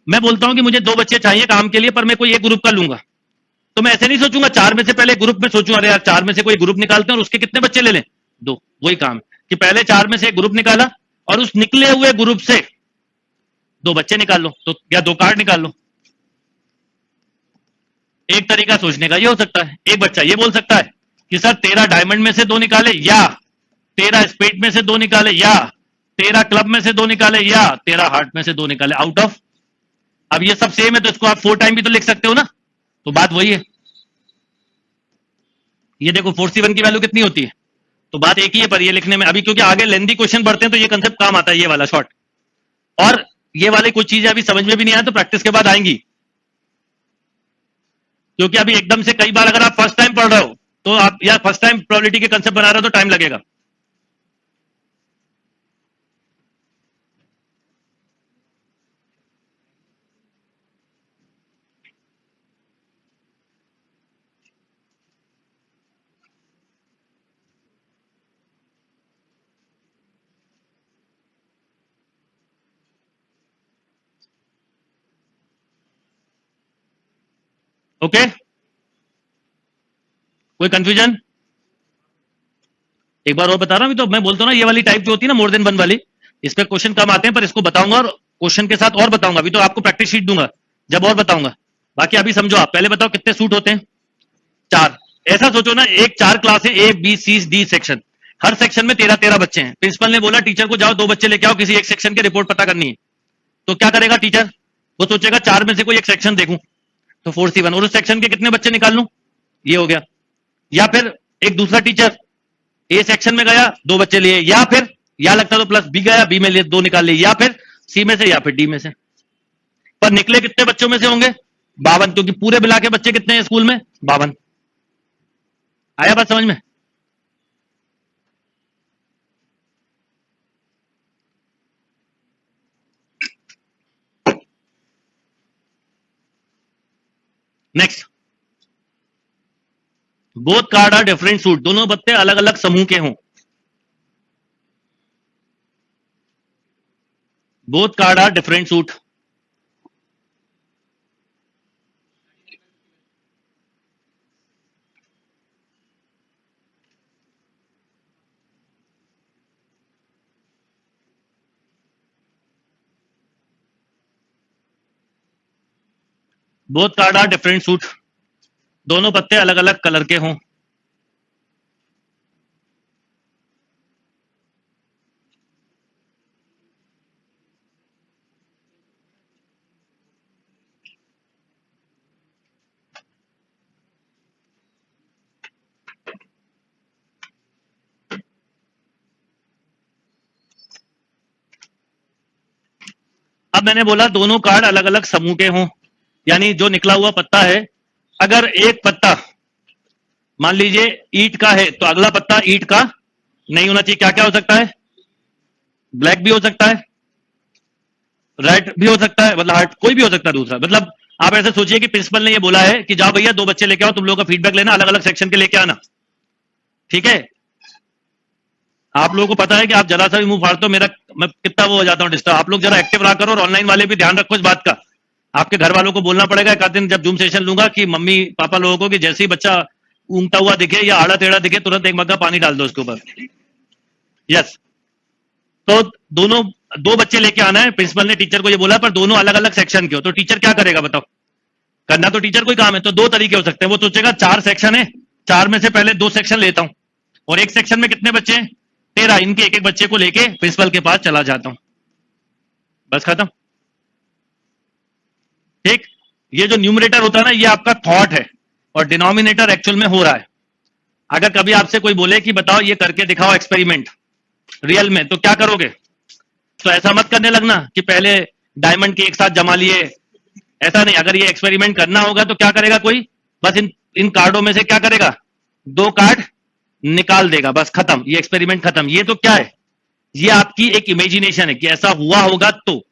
मैं बोलता हूं कि मुझे दो बच्चे चाहिए काम के लिए, पर मैं कोई एक ग्रुप का लूंगा, तो मैं ऐसे नहीं सोचूंगा चार में से पहले ग्रुप में सोचूं, अरे यार चार में से कोई ग्रुप निकालते हैं और उसके कितने बच्चे ले लें? दो। वही काम कि पहले चार में से एक ग्रुप निकाला और उस निकले हुए ग्रुप से दो बच्चे निकाल लो, तो या दो कार्ड निकाल लो। एक तरीका सोचने का ये हो सकता है। एक बच्चा ये बोल सकता है कि सर 13 डायमंड में से दो निकाले, या 13 स्पेड में से दो निकाले, या 13 क्लब में से दो निकाले, या 13 हार्ट में से दो निकाले, आउट ऑफ। अब ये सब सेम है तो इसको आप 4 टाइम भी तो लिख सकते हो ना, तो बात वही है। ये देखो 4C1 की वैल्यू कितनी होती है, तो बात एक ही है पर ये लिखने में अभी, क्योंकि आगे लेंदी क्वेश्चन बढ़ते हैं तो ये कंसेप्ट काम आता है, ये वाला शॉर्ट। और ये वाली कुछ चीजें अभी समझ में भी नहीं आया तो प्रैक्टिस के बाद आएंगी, क्योंकि अभी एकदम से कई बार अगर आप फर्स्ट टाइम पढ़ रहे हो तो आप या फर्स्ट टाइम प्रोबेबिलिटी के कंसेप्ट बना रहे हो तो टाइम लगेगा। ओके, कोई कंफ्यूजन? एक बार और बता रहा हूं, तो मैं बोलता हूं ना ये वाली टाइप जो होती है ना मोर देन वन वाली, इस पे क्वेश्चन कम आते हैं, पर इसको बताऊंगा और क्वेश्चन के साथ और बताऊंगा। अभी तो आपको प्रैक्टिस शीट दूंगा जब और बताऊंगा, बाकी अभी समझो। आप पहले बताओ कितने सूट होते हैं? 4। ऐसा सोचो ना, एक 4 क्लास है, A B C D section, her section में 13-13 बच्चे हैं। प्रिंसिपल ने बोला टीचर को जाओ 2 बच्चे लेके आओ, किसी एक सेक्शन की रिपोर्ट पता करनी है। तो क्या करेगा टीचर? वो सोचेगा 4 में से कोई एक सेक्शन देखूं, तो 4C1, और उस सेक्शन के कितने बच्चे निकाल लूं, ये हो गया। या फिर एक दूसरा टीचर ए सेक्शन में गया 2 बच्चे लिए, या फिर या लगता तो प्लस बी गया, बी में लिए 2 निकाल लिए, या फिर सी में से या फिर डी में से। पर निकले कितने बच्चों में से होंगे? 52, क्योंकि पूरे मिला के बच्चे कितने हैं स्कूल में? 52। आया बात समझ में? Next, both card are different suit, दोनों पत्ते अलग अलग समूह के हों। Both card are different suit, both card are different suit, दोनों पत्ते अलग अलग कलर के हों। अब मैंने बोला दोनों कार्ड अलग अलग समूह के हों, यानी जो निकला हुआ पत्ता है, अगर एक पत्ता मान लीजिए ईंट का है तो अगला पत्ता ईंट का नहीं होना चाहिए। क्या क्या हो सकता है? ब्लैक भी हो सकता है, रेड भी हो सकता है, मतलब हार्ट कोई भी हो सकता है दूसरा। मतलब आप ऐसे सोचिए कि प्रिंसिपल ने ये बोला है कि जाओ भैया 2 बच्चे लेके आओ, तुम लोगों का फीडबैक लेना, अलग अलग सेक्शन के लेके आना, ठीक है? आप लोगों को पता है कि आप जरा सा भी मुंह फाड़ते हो मेरा मैं कितना वो हो जाता हूँ डिस्टर्ब। आप लोग जरा एक्टिव रहा करो, और ऑनलाइन वाले भी ध्यान रखो इस बात का। आपके घर वालों को बोलना पड़ेगा एक आध दिन जब जूम सेशन लूंगा कि मम्मी पापा लोगों को कि जैसे ही बच्चा ऊँगता हुआ दिखे या आड़ा टेढ़ा दिखे तुरंत एक मग्गा पानी डाल दो उसके ऊपर। यस, तो दोनों 2 बच्चे लेके आना है, प्रिंसिपल ने टीचर को ये बोला, पर दोनों अलग अलग सेक्शन के हो, तो टीचर क्या करेगा बताओ? करना तो टीचर कोई काम है, तो 2 तरीके हो सकते हैं। वो सोचेगा 4 सेक्शन है, 4 में से पहले 2 सेक्शन लेता हूं, और एक सेक्शन में कितने बच्चे हैं? 13, इनके एक एक बच्चे को लेके प्रिंसिपल के पास चला जाता हूं, बस खत्म। ठीक, ये जो न्यूमरेटर होता है ना, ये आपका थॉट है, और डिनोमिनेटर एक्चुअल में हो रहा है। अगर कभी आपसे कोई बोले कि बताओ ये करके दिखाओ एक्सपेरिमेंट रियल में, तो क्या करोगे? तो ऐसा मत करने लगना कि पहले डायमंड के एक साथ जमा लिए, ऐसा नहीं। अगर ये एक्सपेरिमेंट करना होगा तो क्या करेगा कोई? बस इन इन कार्डों में से क्या करेगा? 2 कार्ड निकाल देगा, बस खत्म, ये एक्सपेरिमेंट खत्म। ये तो क्या है? ये आपकी एक इमेजिनेशन है कि ऐसा हुआ होगा। तो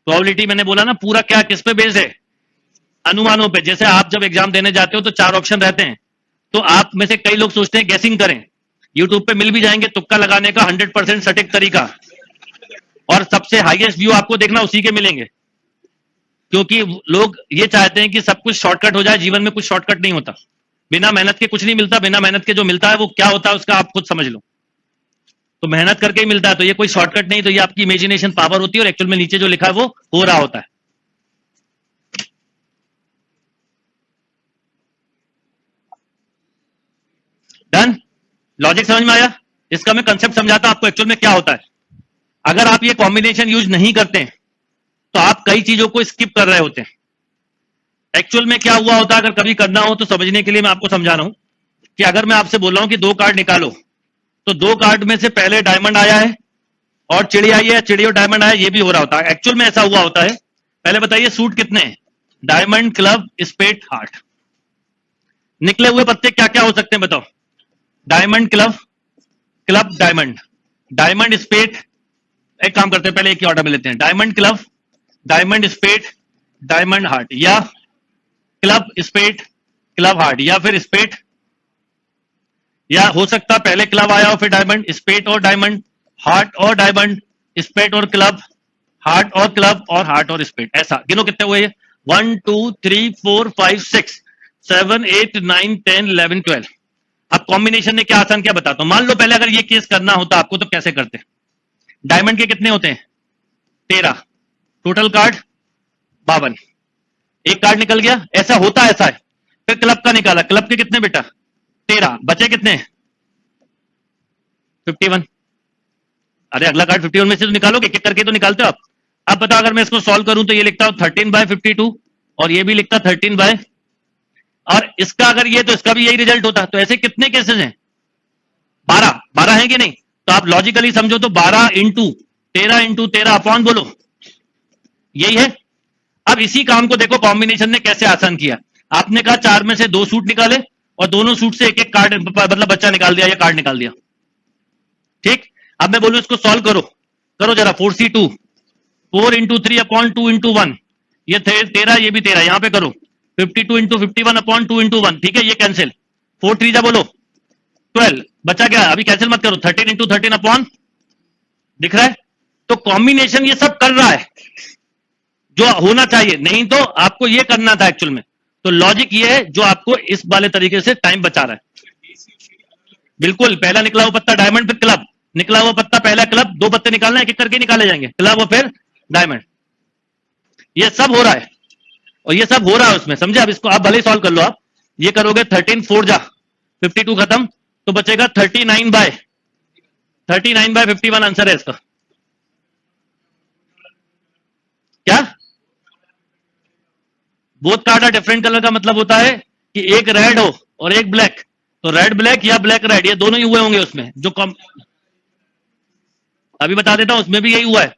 प्रोबेबिलिटी मैंने बोला ना, पूरा क्या किस पे बेस्ड है? अनुमानों पे। जैसे आप जब एग्जाम देने जाते हो तो 4 ऑप्शन रहते हैं, तो आप में से कई लोग सोचते हैं गैसिंग करें, यूट्यूब पे मिल भी जाएंगे तुक्का लगाने का 100% सटीक तरीका, और सबसे हाईएस्ट व्यू आपको देखना उसी के मिलेंगे, क्योंकि लोग ये चाहते हैं कि सब कुछ शॉर्टकट हो जाए। जीवन में कुछ शॉर्टकट नहीं होता, बिना मेहनत के कुछ नहीं मिलता। बिना मेहनत के जो मिलता है वो क्या होता है उसका आप खुद समझ लो। तो मेहनत करके ही मिलता है, तो ये कोई शॉर्टकट नहीं, तो ये आपकी इमेजिनेशन पावर होती है, और एक्चुअल में नीचे जो लिखा है वो हो रहा होता है। डन? लॉजिक समझ में आया? इसका मैं कंसेप्ट समझाता आपको एक्चुअल में क्या होता है। अगर आप ये कॉम्बिनेशन यूज नहीं करते तो आप कई चीजों को स्किप कर रहे होते हैं। एक्चुअल में क्या हुआ होता है, अगर कभी करना हो तो समझने के लिए मैं आपको समझा रहा हूं कि अगर मैं आपसे बोल रहा हूं कि 2 कार्ड निकालो, तो 2 कार्ड में से पहले डायमंड आया है और चिड़ी आई है, चिड़ी और डायमंड आया, ये भी हो रहा होता है। एक्चुअल में ऐसा हुआ होता है। पहले बताइए सूट कितने हैं? Diamond, club, spade, heart. निकले हुए पत्ते क्या क्या हो सकते हैं बताओ? Diamond, club, club, diamond, diamond, spade. एक काम करते हैं, पहले एक ही ऑर्डर में लेते हैं। Diamond, club, diamond, spade, diamond, heart, या क्लब, स्पेड, क्लब, हार्ट, या फिर स्पेड, या हो सकता पहले क्लब आया और फिर डायमंड, स्पेड और डायमंड, हार्ट और डायमंड, स्पेड और क्लब, हार्ट और क्लब, और हार्ट और स्पेड। ऐसा गिनो कितने हुए? 1 2 3 4 5 6 7 8 9 10 11 12। अब कॉम्बिनेशन ने क्या आसान क्या बताता हूं। मान लो पहले अगर ये केस करना होता आपको तो कैसे करते? डायमंड के कितने होते हैं? 13, टोटल कार्ड 52। एक कार्ड निकल गया, ऐसा होता ऐसा है। फिर क्लब का निकाला, क्लब के कितने बेटा? 13, बचे कितने? 51। अरे अगला कार्ड 51 में से तो निकालोगे, एक करके तो निकालते हो आप। अब बताओ अगर मैं इसको सॉल्व करूं तो ये लिखता हूं 13/52 और ये भी लिखता 13 बाय, और इसका अगर ये तो इसका भी यही रिजल्ट होता। तो ऐसे कितने केसेस हैं? 12। 12 है कि नहीं? तो आप लॉजिकली समझो तो 12 इंटू 13 इंटू 13 अपॉन बोलो, यही है। अब इसी काम को देखो कॉम्बिनेशन ने कैसे आसान किया। आपने कहा 4 में से 2 सूट निकाले और दोनों सूट से एक एक कार्ड मतलब बच्चा निकाल दिया या कार्ड निकाल दिया। ठीक, अब मैं बोलूं इसको सॉल्व करो, करो जरा। 4C2, 4 इंटू 3 अपॉन 2 इंटू 1, ये 13, ये भी 13, यहां पे करो 52 इंटू 51 अपॉन 2 इंटू 1। ठीक है, ये कैंसिल। 4 3 जा बोलो 12, बचा क्या? अभी कैंसिल मत करो, 13 इंटू 13 अपॉन, दिख रहा है? तो कॉम्बिनेशन ये सब कर रहा है जो होना चाहिए, नहीं तो आपको ये करना था एक्चुअल में। तो लॉजिक ये है जो आपको इस वाले तरीके से टाइम बचा रहा है। बिल्कुल, पहला निकला हुआ पत्ता डायमंड, फिर क्लब, निकला हुआ पत्ता पहला क्लब, 2 पत्ते निकालना, एक एक करके निकाले जाएंगे, क्लब और फिर डायमंड। ये सब हो रहा है और ये सब हो रहा है उसमें, समझे? अब इसको आप भले ही सॉल्व कर लो। आप ये करोगे 13 4 जा 52 खत्म, तो बचेगा 39/51 आंसर है इसका। क्या? Both card are different colour का मतलब होता है कि एक रेड हो और एक ब्लैक, तो रेड ब्लैक या ब्लैक रेड, ये दोनों ही हुए होंगे उसमें जो अभी बता देता हूं, उसमें भी यही हुआ है।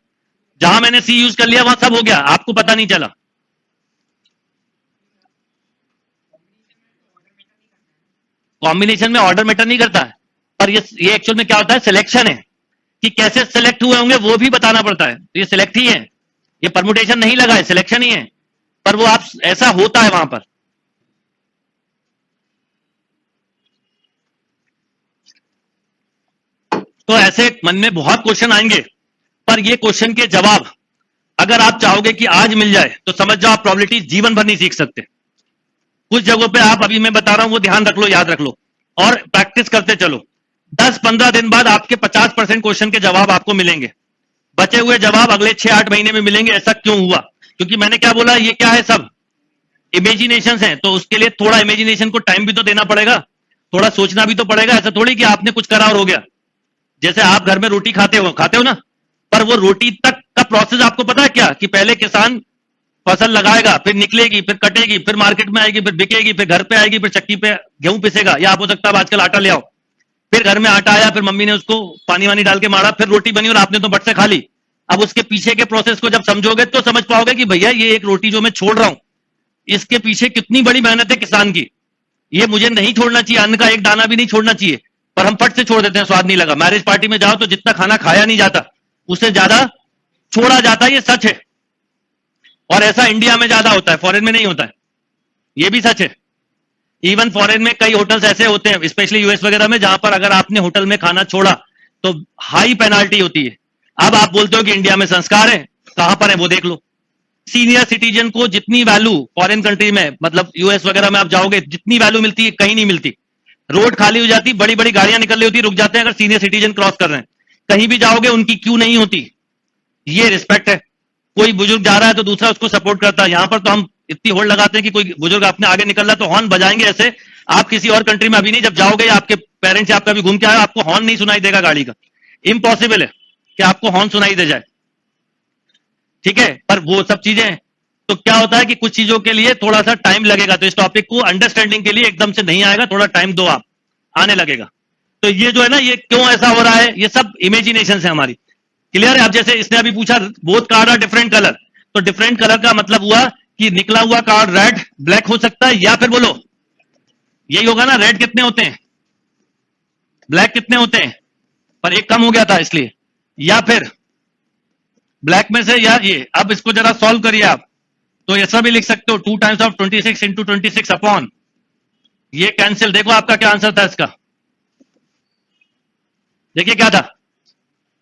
जहां मैंने सी यूज कर लिया वहां सब हो गया, आपको पता नहीं चला। कॉम्बिनेशन में ऑर्डर मैटर नहीं करता है, पर ये एक्चुअल में क्या होता है, सिलेक्शन है कि कैसे सिलेक्ट हुए होंगे वो भी बताना पड़ता है। तो ये सिलेक्ट ही है, ये परमुटेशन नहीं लगा है, सिलेक्शन ही है, पर वो आप ऐसा होता है वहां पर। तो ऐसे मन में बहुत क्वेश्चन आएंगे, पर ये क्वेश्चन के जवाब अगर आप चाहोगे कि आज मिल जाए तो समझ जाओ आप प्रोबेबिलिटी जीवन भर नहीं सीख सकते। कुछ जगहों पे आप अभी मैं बता रहा हूं वो ध्यान रख लो, याद रख लो और प्रैक्टिस करते चलो। 10-15 दिन बाद आपके 50% क्वेश्चन के जवाब आपको मिलेंगे, बचे हुए जवाब अगले 6-8 महीने में मिलेंगे। ऐसा क्यों हुआ? क्योंकि मैंने क्या बोला, ये क्या है, सब इमेजिनेशन है, तो उसके लिए थोड़ा इमेजिनेशन को टाइम भी तो देना पड़ेगा, थोड़ा सोचना भी तो पड़ेगा। ऐसा थोड़ी कि आपने कुछ करा और हो गया। जैसे आप घर में रोटी खाते हो ना, पर वो रोटी तक का प्रोसेस आपको पता है क्या? कि पहले किसान फसल लगाएगा, फिर निकलेगी, फिर कटेगी, फिर मार्केट में आएगी, फिर बिकेगी, फिर घर पे आएगी, फिर चक्की पे गेहूं पिसेगा, या आप हो सकता है आजकल आटा ले आओ, फिर घर में आटा आया, फिर मम्मी ने उसको पानी वानी डाल के मारा, फिर रोटी बनी और आपने तो बट से खा ली। अब उसके पीछे के प्रोसेस को जब समझोगे तो समझ पाओगे कि भैया ये एक रोटी जो मैं छोड़ रहा हूं, इसके पीछे कितनी बड़ी मेहनत है किसान की। ये मुझे नहीं छोड़ना चाहिए, अन्न का एक दाना भी नहीं छोड़ना चाहिए, पर हम फट से छोड़ देते हैं, स्वाद नहीं लगा। मैरिज पार्टी में जाओ तो जितना खाना खाया नहीं जाता उससे ज्यादा छोड़ा जाता है, ये सच है। और ऐसा इंडिया में ज्यादा होता है, फॉरेन में नहीं होता है, ये भी सच है। इवन फॉरेन में कई होटल्स ऐसे होते हैं, स्पेशली यूएस वगैरह में, जहां पर अगर आपने होटल में खाना छोड़ा तो हाई पेनाल्टी होती है। अब आप बोलते हो कि इंडिया में संस्कार है, कहां पर है वो देख लो। सीनियर सिटीजन को जितनी वैल्यू फॉरेन कंट्री में, मतलब यूएस वगैरह में आप जाओगे, जितनी वैल्यू मिलती है कहीं नहीं मिलती। रोड खाली हो जाती, बड़ी बड़ी गाड़ियां निकल रही होती, रुक जाते हैं अगर सीनियर सिटीजन क्रॉस कर रहे हैं। कहीं भी जाओगे उनकी क्यू नहीं होती, ये रिस्पेक्ट है। कोई बुजुर्ग जा रहा है तो दूसरा उसको सपोर्ट करता है। यहां पर तो हम इतनी होड़ लगाते हैं कि कोई बुजुर्ग अपने आगे निकल रहा है तो हॉर्न बजाएंगे ऐसे। आप किसी और कंट्री में अभी नहीं, जब जाओगे या आपके पेरेंट्स आपका भी घूम के आए, आपको हॉर्न नहीं सुनाई देगा गाड़ी का, इम्पॉसिबल है कि आपको हॉर्न सुनाई दे जाए। ठीक है, पर वो सब चीजें तो क्या होता है कि कुछ चीजों के लिए थोड़ा सा टाइम लगेगा, तो इस टॉपिक को अंडरस्टैंडिंग के लिए एकदम से नहीं आएगा, थोड़ा टाइम दो आप, आने लगेगा। तो ये जो है ना, ये क्यों ऐसा हो रहा है, ये सब इमेजिनेशन है हमारी। क्लियर है? अब जैसे इसने अभी पूछा both card are different colour, तो डिफरेंट कलर का मतलब हुआ कि निकला हुआ कार्ड रेड ब्लैक हो सकता है, या फिर बोलो यही होगा ना, रेड कितने होते हैं, ब्लैक कितने होते हैं, पर एक कम हो गया था इसलिए, या फिर ब्लैक में से, या ये। अब इसको जरा सॉल्व करिए आप, तो ऐसा भी लिख सकते हो 2 टाइम्स ऑफ 26 इंटू 26 अपॉन, ये कैंसिल। देखो आपका क्या आंसर था इसका, देखिए क्या था।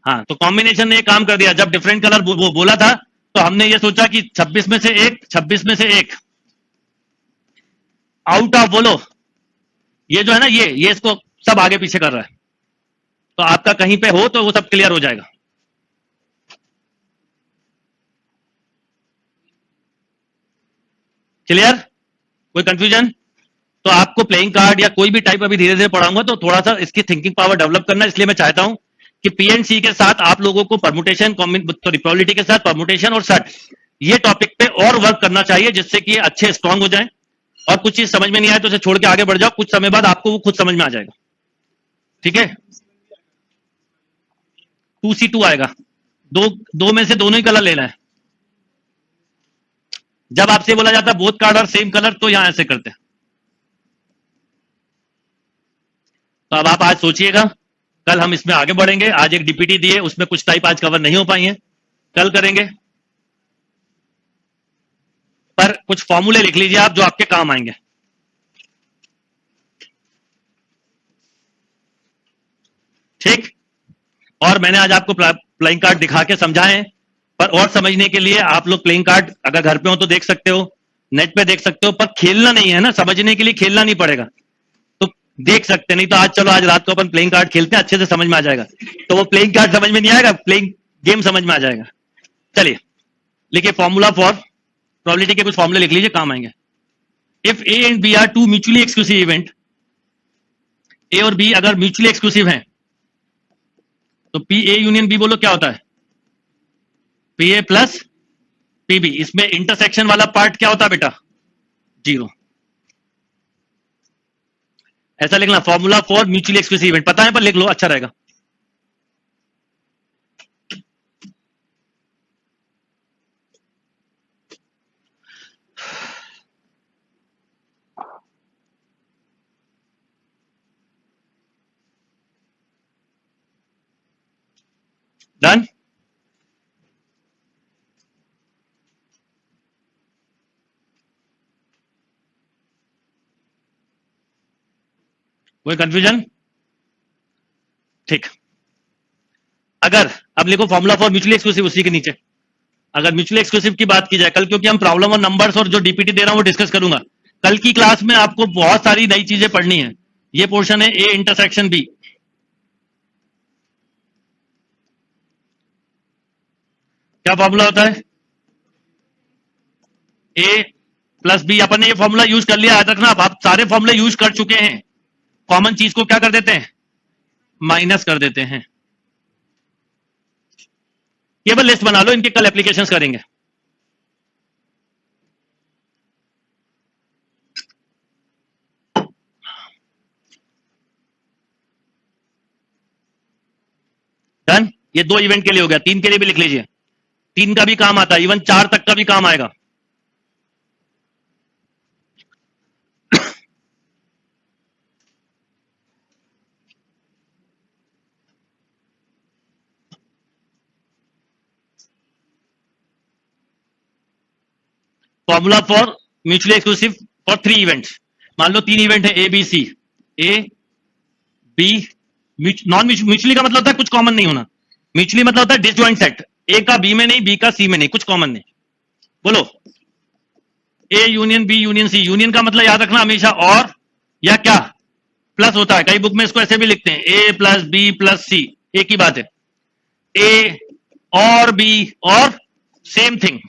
हाँ, तो कॉम्बिनेशन ने ये काम कर दिया। जब डिफरेंट कलर वो बोला था, तो हमने ये सोचा कि 26 में से एक, 26 में से एक आउट ऑफ, बोलो ये जो है ना, ये इसको सब आगे पीछे कर रहा है। तो आपका कहीं पे हो तो वो सब क्लियर हो जाएगा। क्लियर? कोई कंफ्यूजन? तो आपको प्लेइंग कार्ड या कोई भी टाइप अभी धीरे धीरे पढ़ाऊंगा, तो थोड़ा सा इसकी थिंकिंग पावर डेवलप करना, इसलिए मैं चाहता हूं कि पीएनसी के साथ आप लोगों को परमुटेशन, सॉरी प्रोबेबिलिटी के साथ परमुटेशन और सट, ये टॉपिक पे और वर्क करना चाहिए, जिससे कि ये अच्छे स्ट्रांग हो जाए। और कुछ चीज समझ में नहीं आए तो उसे छोड़ के आगे बढ़ जाओ, कुछ समय बाद आपको वो खुद समझ में आ जाएगा। ठीक है? 2C2 आएगा, दो में से दोनों ही कलर लेना है। जब आपसे बोला जाता है बोथ कार्ड और सेम कलर, तो यहां ऐसे करते हैं। तो अब आप आज सोचिएगा, कल हम इसमें आगे बढ़ेंगे। आज एक डीपीटी दिए, उसमें कुछ टाइप आज कवर नहीं हो पाई है, कल करेंगे। पर कुछ फॉर्मूले लिख लीजिए आप, जो आपके काम आएंगे। ठीक? और मैंने आज आपको प्लेइंग कार्ड दिखा के समझाए, पर और समझने के लिए आप लोग प्लेइंग कार्ड अगर घर पे हो तो देख सकते हो, नेट पे देख सकते हो, पर खेलना नहीं है ना, समझने के लिए खेलना नहीं पड़ेगा। तो देख सकते नहीं तो आज चलो, आज रात को अपन प्लेइंग कार्ड खेलते हैं, अच्छे से समझ में आ जाएगा। तो वो प्लेइंग कार्ड समझ में नहीं आएगा, प्लेइंग गेम समझ में आ जाएगा। चलिए लिखिए, फॉर्मूला फॉर प्रोबेबिलिटी के कुछ फॉर्मूले लिख लीजिए, काम आएंगे। If A and B are two mutually exclusive event, A और बी अगर म्यूचुअली एक्सक्लूसिव हैं, तो पी ए यूनियन बी, बोलो क्या होता है, P A plus P B. इसमें इंटरसेक्शन वाला पार्ट क्या होता है बेटा, 0। ऐसा लिखना, formula for mutually exclusive event, पता है पर लिख लो, अच्छा रहेगा। डन? कोई कंफ्यूजन? ठीक। अगर अब लिखो फॉर्मूला फॉर म्यूचुअली एक्सक्लूसिव, उसी के नीचे अगर म्यूचुअली एक्सक्लूसिव की बात की जाए, कल क्योंकि हम प्रॉब्लम और नंबर्स और जो डीपीटी दे रहा हूं वो डिस्कस करूंगा। कल की क्लास में आपको बहुत सारी नई चीजें पढ़नी है। ये पोर्शन है ए इंटरसेक्शन बी। क्या फॉर्मूला होता है, ए प्लस बी। अपन ने ये फॉर्मूला यूज कर लिया, याद रखना। आप सारे फॉर्मूले यूज कर चुके हैं। कॉमन चीज को क्या कर देते हैं, माइनस कर देते हैं। केवल लिस्ट बना लो, इनके कल एप्लीकेशंस करेंगे। डन? ये 2 इवेंट के लिए हो गया, 3 के लिए भी लिख लीजिए। 3 का भी काम आता है, इवन 4 तक का भी काम आएगा। Formula for mutually exclusive for 3 events. मान लो 3 इवेंट है, A B C. A B, non mutually का मतलब होता है कुछ कॉमन नहीं होना। म्यूचुअली मतलब होता है डिसजॉइंट सेट, ए का बी में नहीं, बी का सी में नहीं, कुछ कॉमन नहीं। बोलो, A union B union C. Union का मतलब याद रखना हमेशा और या क्या, प्लस होता है। कई बुक में इसको ऐसे भी लिखते हैं, ए प्लस बी प्लस सी, एक ही बात है। ए और बी और सेम थिंग,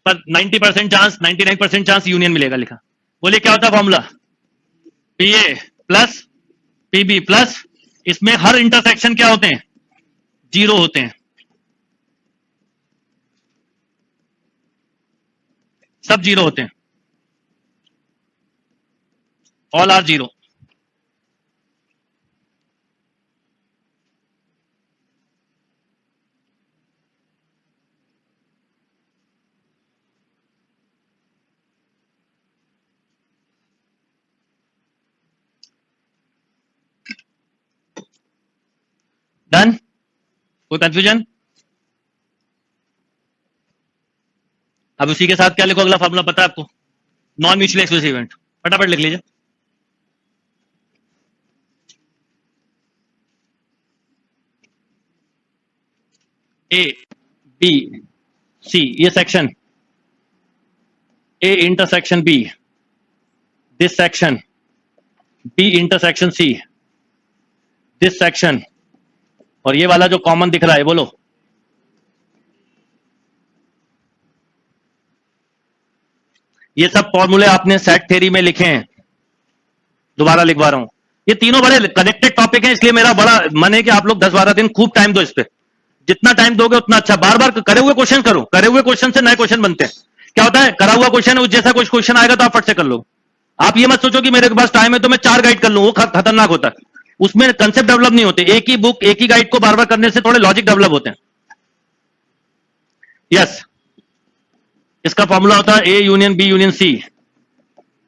पर 90% चांस, 99% चांस यूनियन मिलेगा लिखा। बोलिए क्या होता है formula, P A plus P B plus, इसमें हर इंटरसेक्शन क्या होते हैं, 0 होते हैं। सब जीरो होते हैं, ऑल आर जीरो। डन? कोई कंफ्यूजन? अब उसी के साथ क्या लिखो, अगला फॉर्मूला पता है आपको, नॉन म्यूचुअली एक्सक्लूसिव इवेंट, फटाफट लिख लीजिए। ए बी सी, ये section A intersection B, this section B intersection C, this section, और ये वाला जो कॉमन दिख रहा है बोलो, ये सब फॉर्मूले आपने सेट थ्योरी में लिखे हैं, दोबारा लिखवा रहा हूं। ये तीनों बड़े कनेक्टेड टॉपिक हैं, इसलिए मेरा बड़ा मन है कि आप लोग 10-12 दिन खूब टाइम दो इस पे, जितना टाइम दोगे उतना अच्छा। बार बार करे हुए क्वेश्चन करो, करे हुए क्वेश्चन से नए क्वेश्चन बनते हैं। क्या होता है, करा हुआ क्वेश्चन है, उस जैसा कुछ क्वेश्चन आएगा तो आप फट से कर लो। आप ये मत सोचो कि मेरे पास टाइम है तो मैं 4 गाइड कर लूं, वो खतरनाक होता है, उसमें कंसेप्ट डेवलप नहीं होते। एक ही बुक एक ही गाइड को बार बार करने से थोड़े लॉजिक डेवलप होते हैं। यस, इसका फॉर्मूला होता है A union B union C,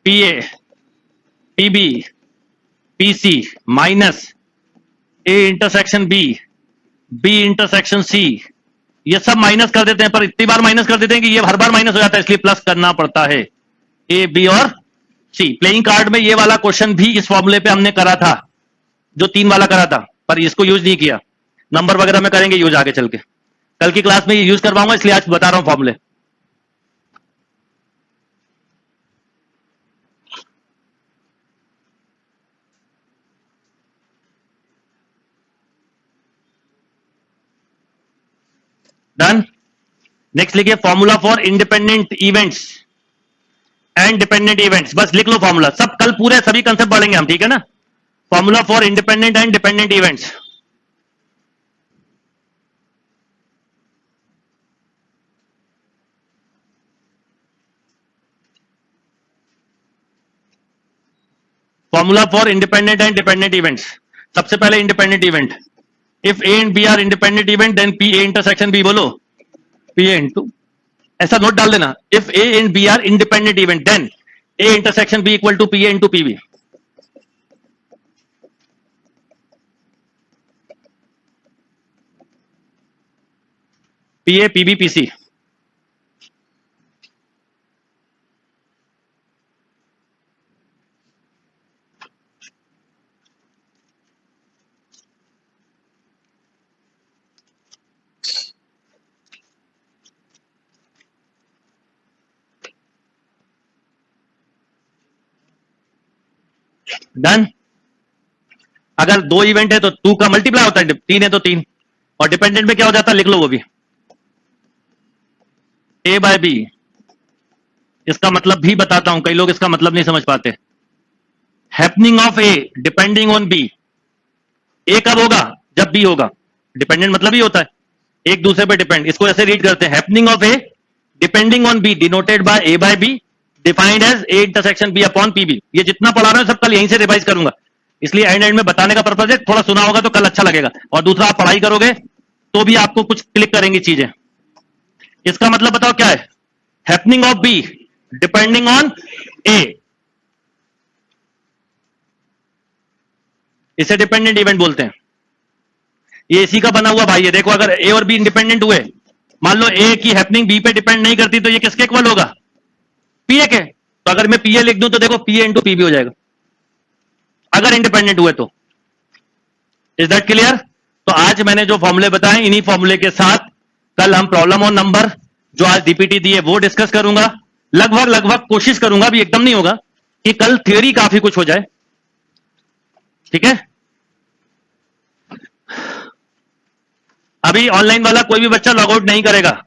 P A P B P C minus A intersection B, B intersection C. ये सब माइनस कर देते हैं, पर इतनी बार माइनस कर देते हैं कि ये हर बार माइनस हो जाता है, इसलिए प्लस करना पड़ता है। ए बी और सी। प्लेइंग कार्ड में ये वाला क्वेश्चन भी इस फॉर्मूले पे हमने करा था, जो 3 वाला करा था, पर इसको यूज नहीं किया। नंबर वगैरह में करेंगे यूज आगे चल के, कल की क्लास में ये यूज करवाऊंगा, इसलिए आज बता रहा हूं फॉर्मूले। डन? नेक्स्ट लिखिए formula for independent events and dependent events. बस लिख लो फॉर्मूला, सब कल पूरे सभी कंसेप्ट पढ़ेंगे हम, ठीक है ना। Formula for independent and dependent events. Formula for independent and dependent events. सबसे पहले independent event, if A and B are independent event then P A intersection B, बोलो पी ए इंटू, ऐसा नोट डाल देना, if A and B are independent event then A intersection B equal to P A into P B. P A P B P C. Done? अगर 2 event है तो 2 का multiply होता है, 3 है तो 3, और डिपेंडेंट में क्या हो जाता है लिख लो वो भी, ए बाय बी। इसका मतलब भी बताता हूं, कई लोग इसका मतलब नहीं समझ पाते। Happening of A depending on B, A कब होगा, जब बी होगा। डिपेंडेंट मतलब ही होता है एक दूसरे पे डिपेंड, इसको ऐसे रीड करते हैं, happening of A depending on B denoted by A by B defined as A intersection B upon P B. ये जितना पढ़ा रहा हूं सब कल यहीं से रिवाइज करूंगा, इसलिए एंड एंड में बताने का पर्पज है, थोड़ा सुना होगा तो कल अच्छा लगेगा, और दूसरा आप पढ़ाई करोगे तो भी आपको कुछ क्लिक करेंगी चीजें। इसका मतलब बताओ क्या है, happening of B depending on A, इसे डिपेंडेंट इवेंट बोलते हैं। ये इसी का बना हुआ भाई है, देखो अगर ए और बी इंडिपेंडेंट हुए, मान लो ए की हैपनिंग बी पे डिपेंड नहीं करती, तो ये किसके इक्वल होगा, पीए के। तो अगर मैं पीए लिख दूं तो देखो पीए इंटू पीबी हो जाएगा, अगर इंडिपेंडेंट हुए तो। Is that clear? तो आज मैंने जो फॉर्मूले बताए, इन्हीं फॉर्मूले के साथ कल हम प्रॉब्लम और नंबर जो आज डीपीटी दिए वो डिस्कस करूंगा। लगभग लगभग कोशिश करूंगा, भी एकदम नहीं होगा, कि कल थियोरी काफी कुछ हो जाए, ठीक है। अभी ऑनलाइन वाला कोई भी बच्चा लॉग आउट नहीं करेगा।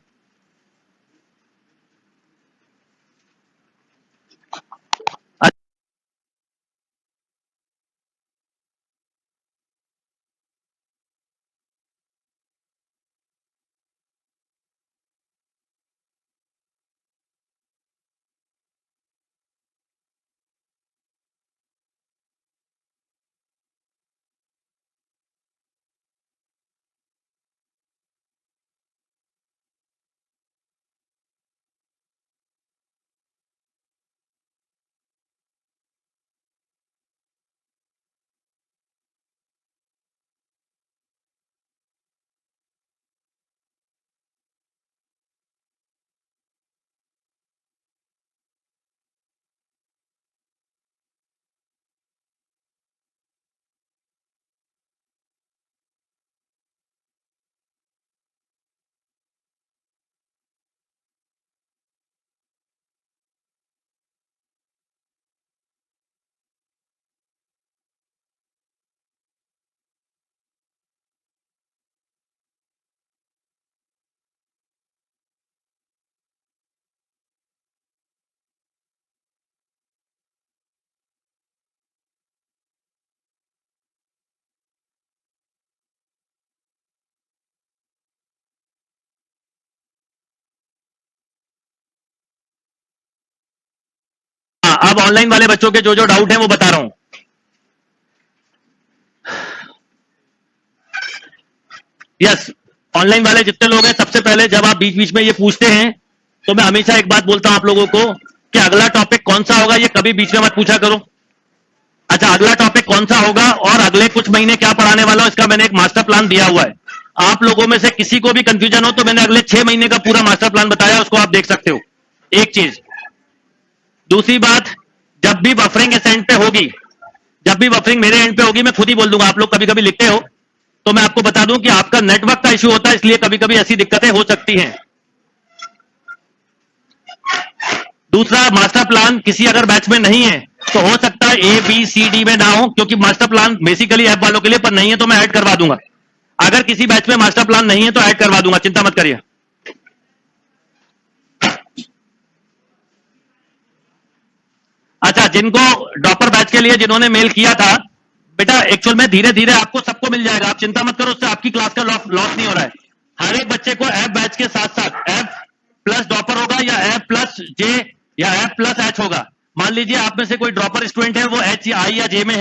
अब ऑनलाइन वाले बच्चों के जो जो डाउट है वो बता रहा हूं। यस, ऑनलाइन वाले जितने लोग हैं, सबसे पहले जब आप बीच बीच में ये पूछते हैं तो मैं हमेशा एक बात बोलता हूं आप लोगों को कि अगला टॉपिक कौन सा होगा ये कभी बीच में मत पूछा करो। अच्छा, अगला टॉपिक कौन सा होगा और अगले कुछ महीने क्या पढ़ाने वाला हूं, इसका मैंने एक मास्टर प्लान दिया हुआ है। आप लोगों में से किसी को भी कंफ्यूजन हो तो मैंने अगले 6 महीने का पूरा मास्टर प्लान बताया, उसको आप देख सकते हो। एक चीज। दूसरी बात, जब भी बफरिंग इस एंड पे होगी, जब भी बफरिंग मेरे एंड पे होगी, मैं खुद ही बोल दूंगा। आप लोग कभी कभी लिखते हो तो मैं आपको बता दूं कि आपका नेटवर्क का इश्यू होता है, इसलिए कभी कभी ऐसी दिक्कतें हो सकती हैं। दूसरा, मास्टर प्लान किसी अगर बैच में नहीं है तो हो सकता है ए बी सी डी में ना हो, क्योंकि मास्टर प्लान बेसिकली ऐप वालों के लिए, पर नहीं है तो मैं ऐड करवा दूंगा। अगर किसी बैच में मास्टर प्लान नहीं है तो ऐड करवा दूंगा, चिंता मत करिए। अच्छा, जिनको ड्रॉपर बैच के लिए जिन्होंने मेल किया था, बेटा एक्चुअल में धीरे धीरे आपको सबको मिल जाएगा, आप चिंता मत करो, उससे आपकी क्लास का लॉस नहीं हो रहा है। हर एक बच्चे को ऐप बैच के साथ साथ ऐप प्लस ड्रॉपर होगा या ऐप प्लस जे या ऐप प्लस एच होगा। मान लीजिए आप में से कोई ड्रॉपर स्टूडेंट है, वो एच आई या जे में है,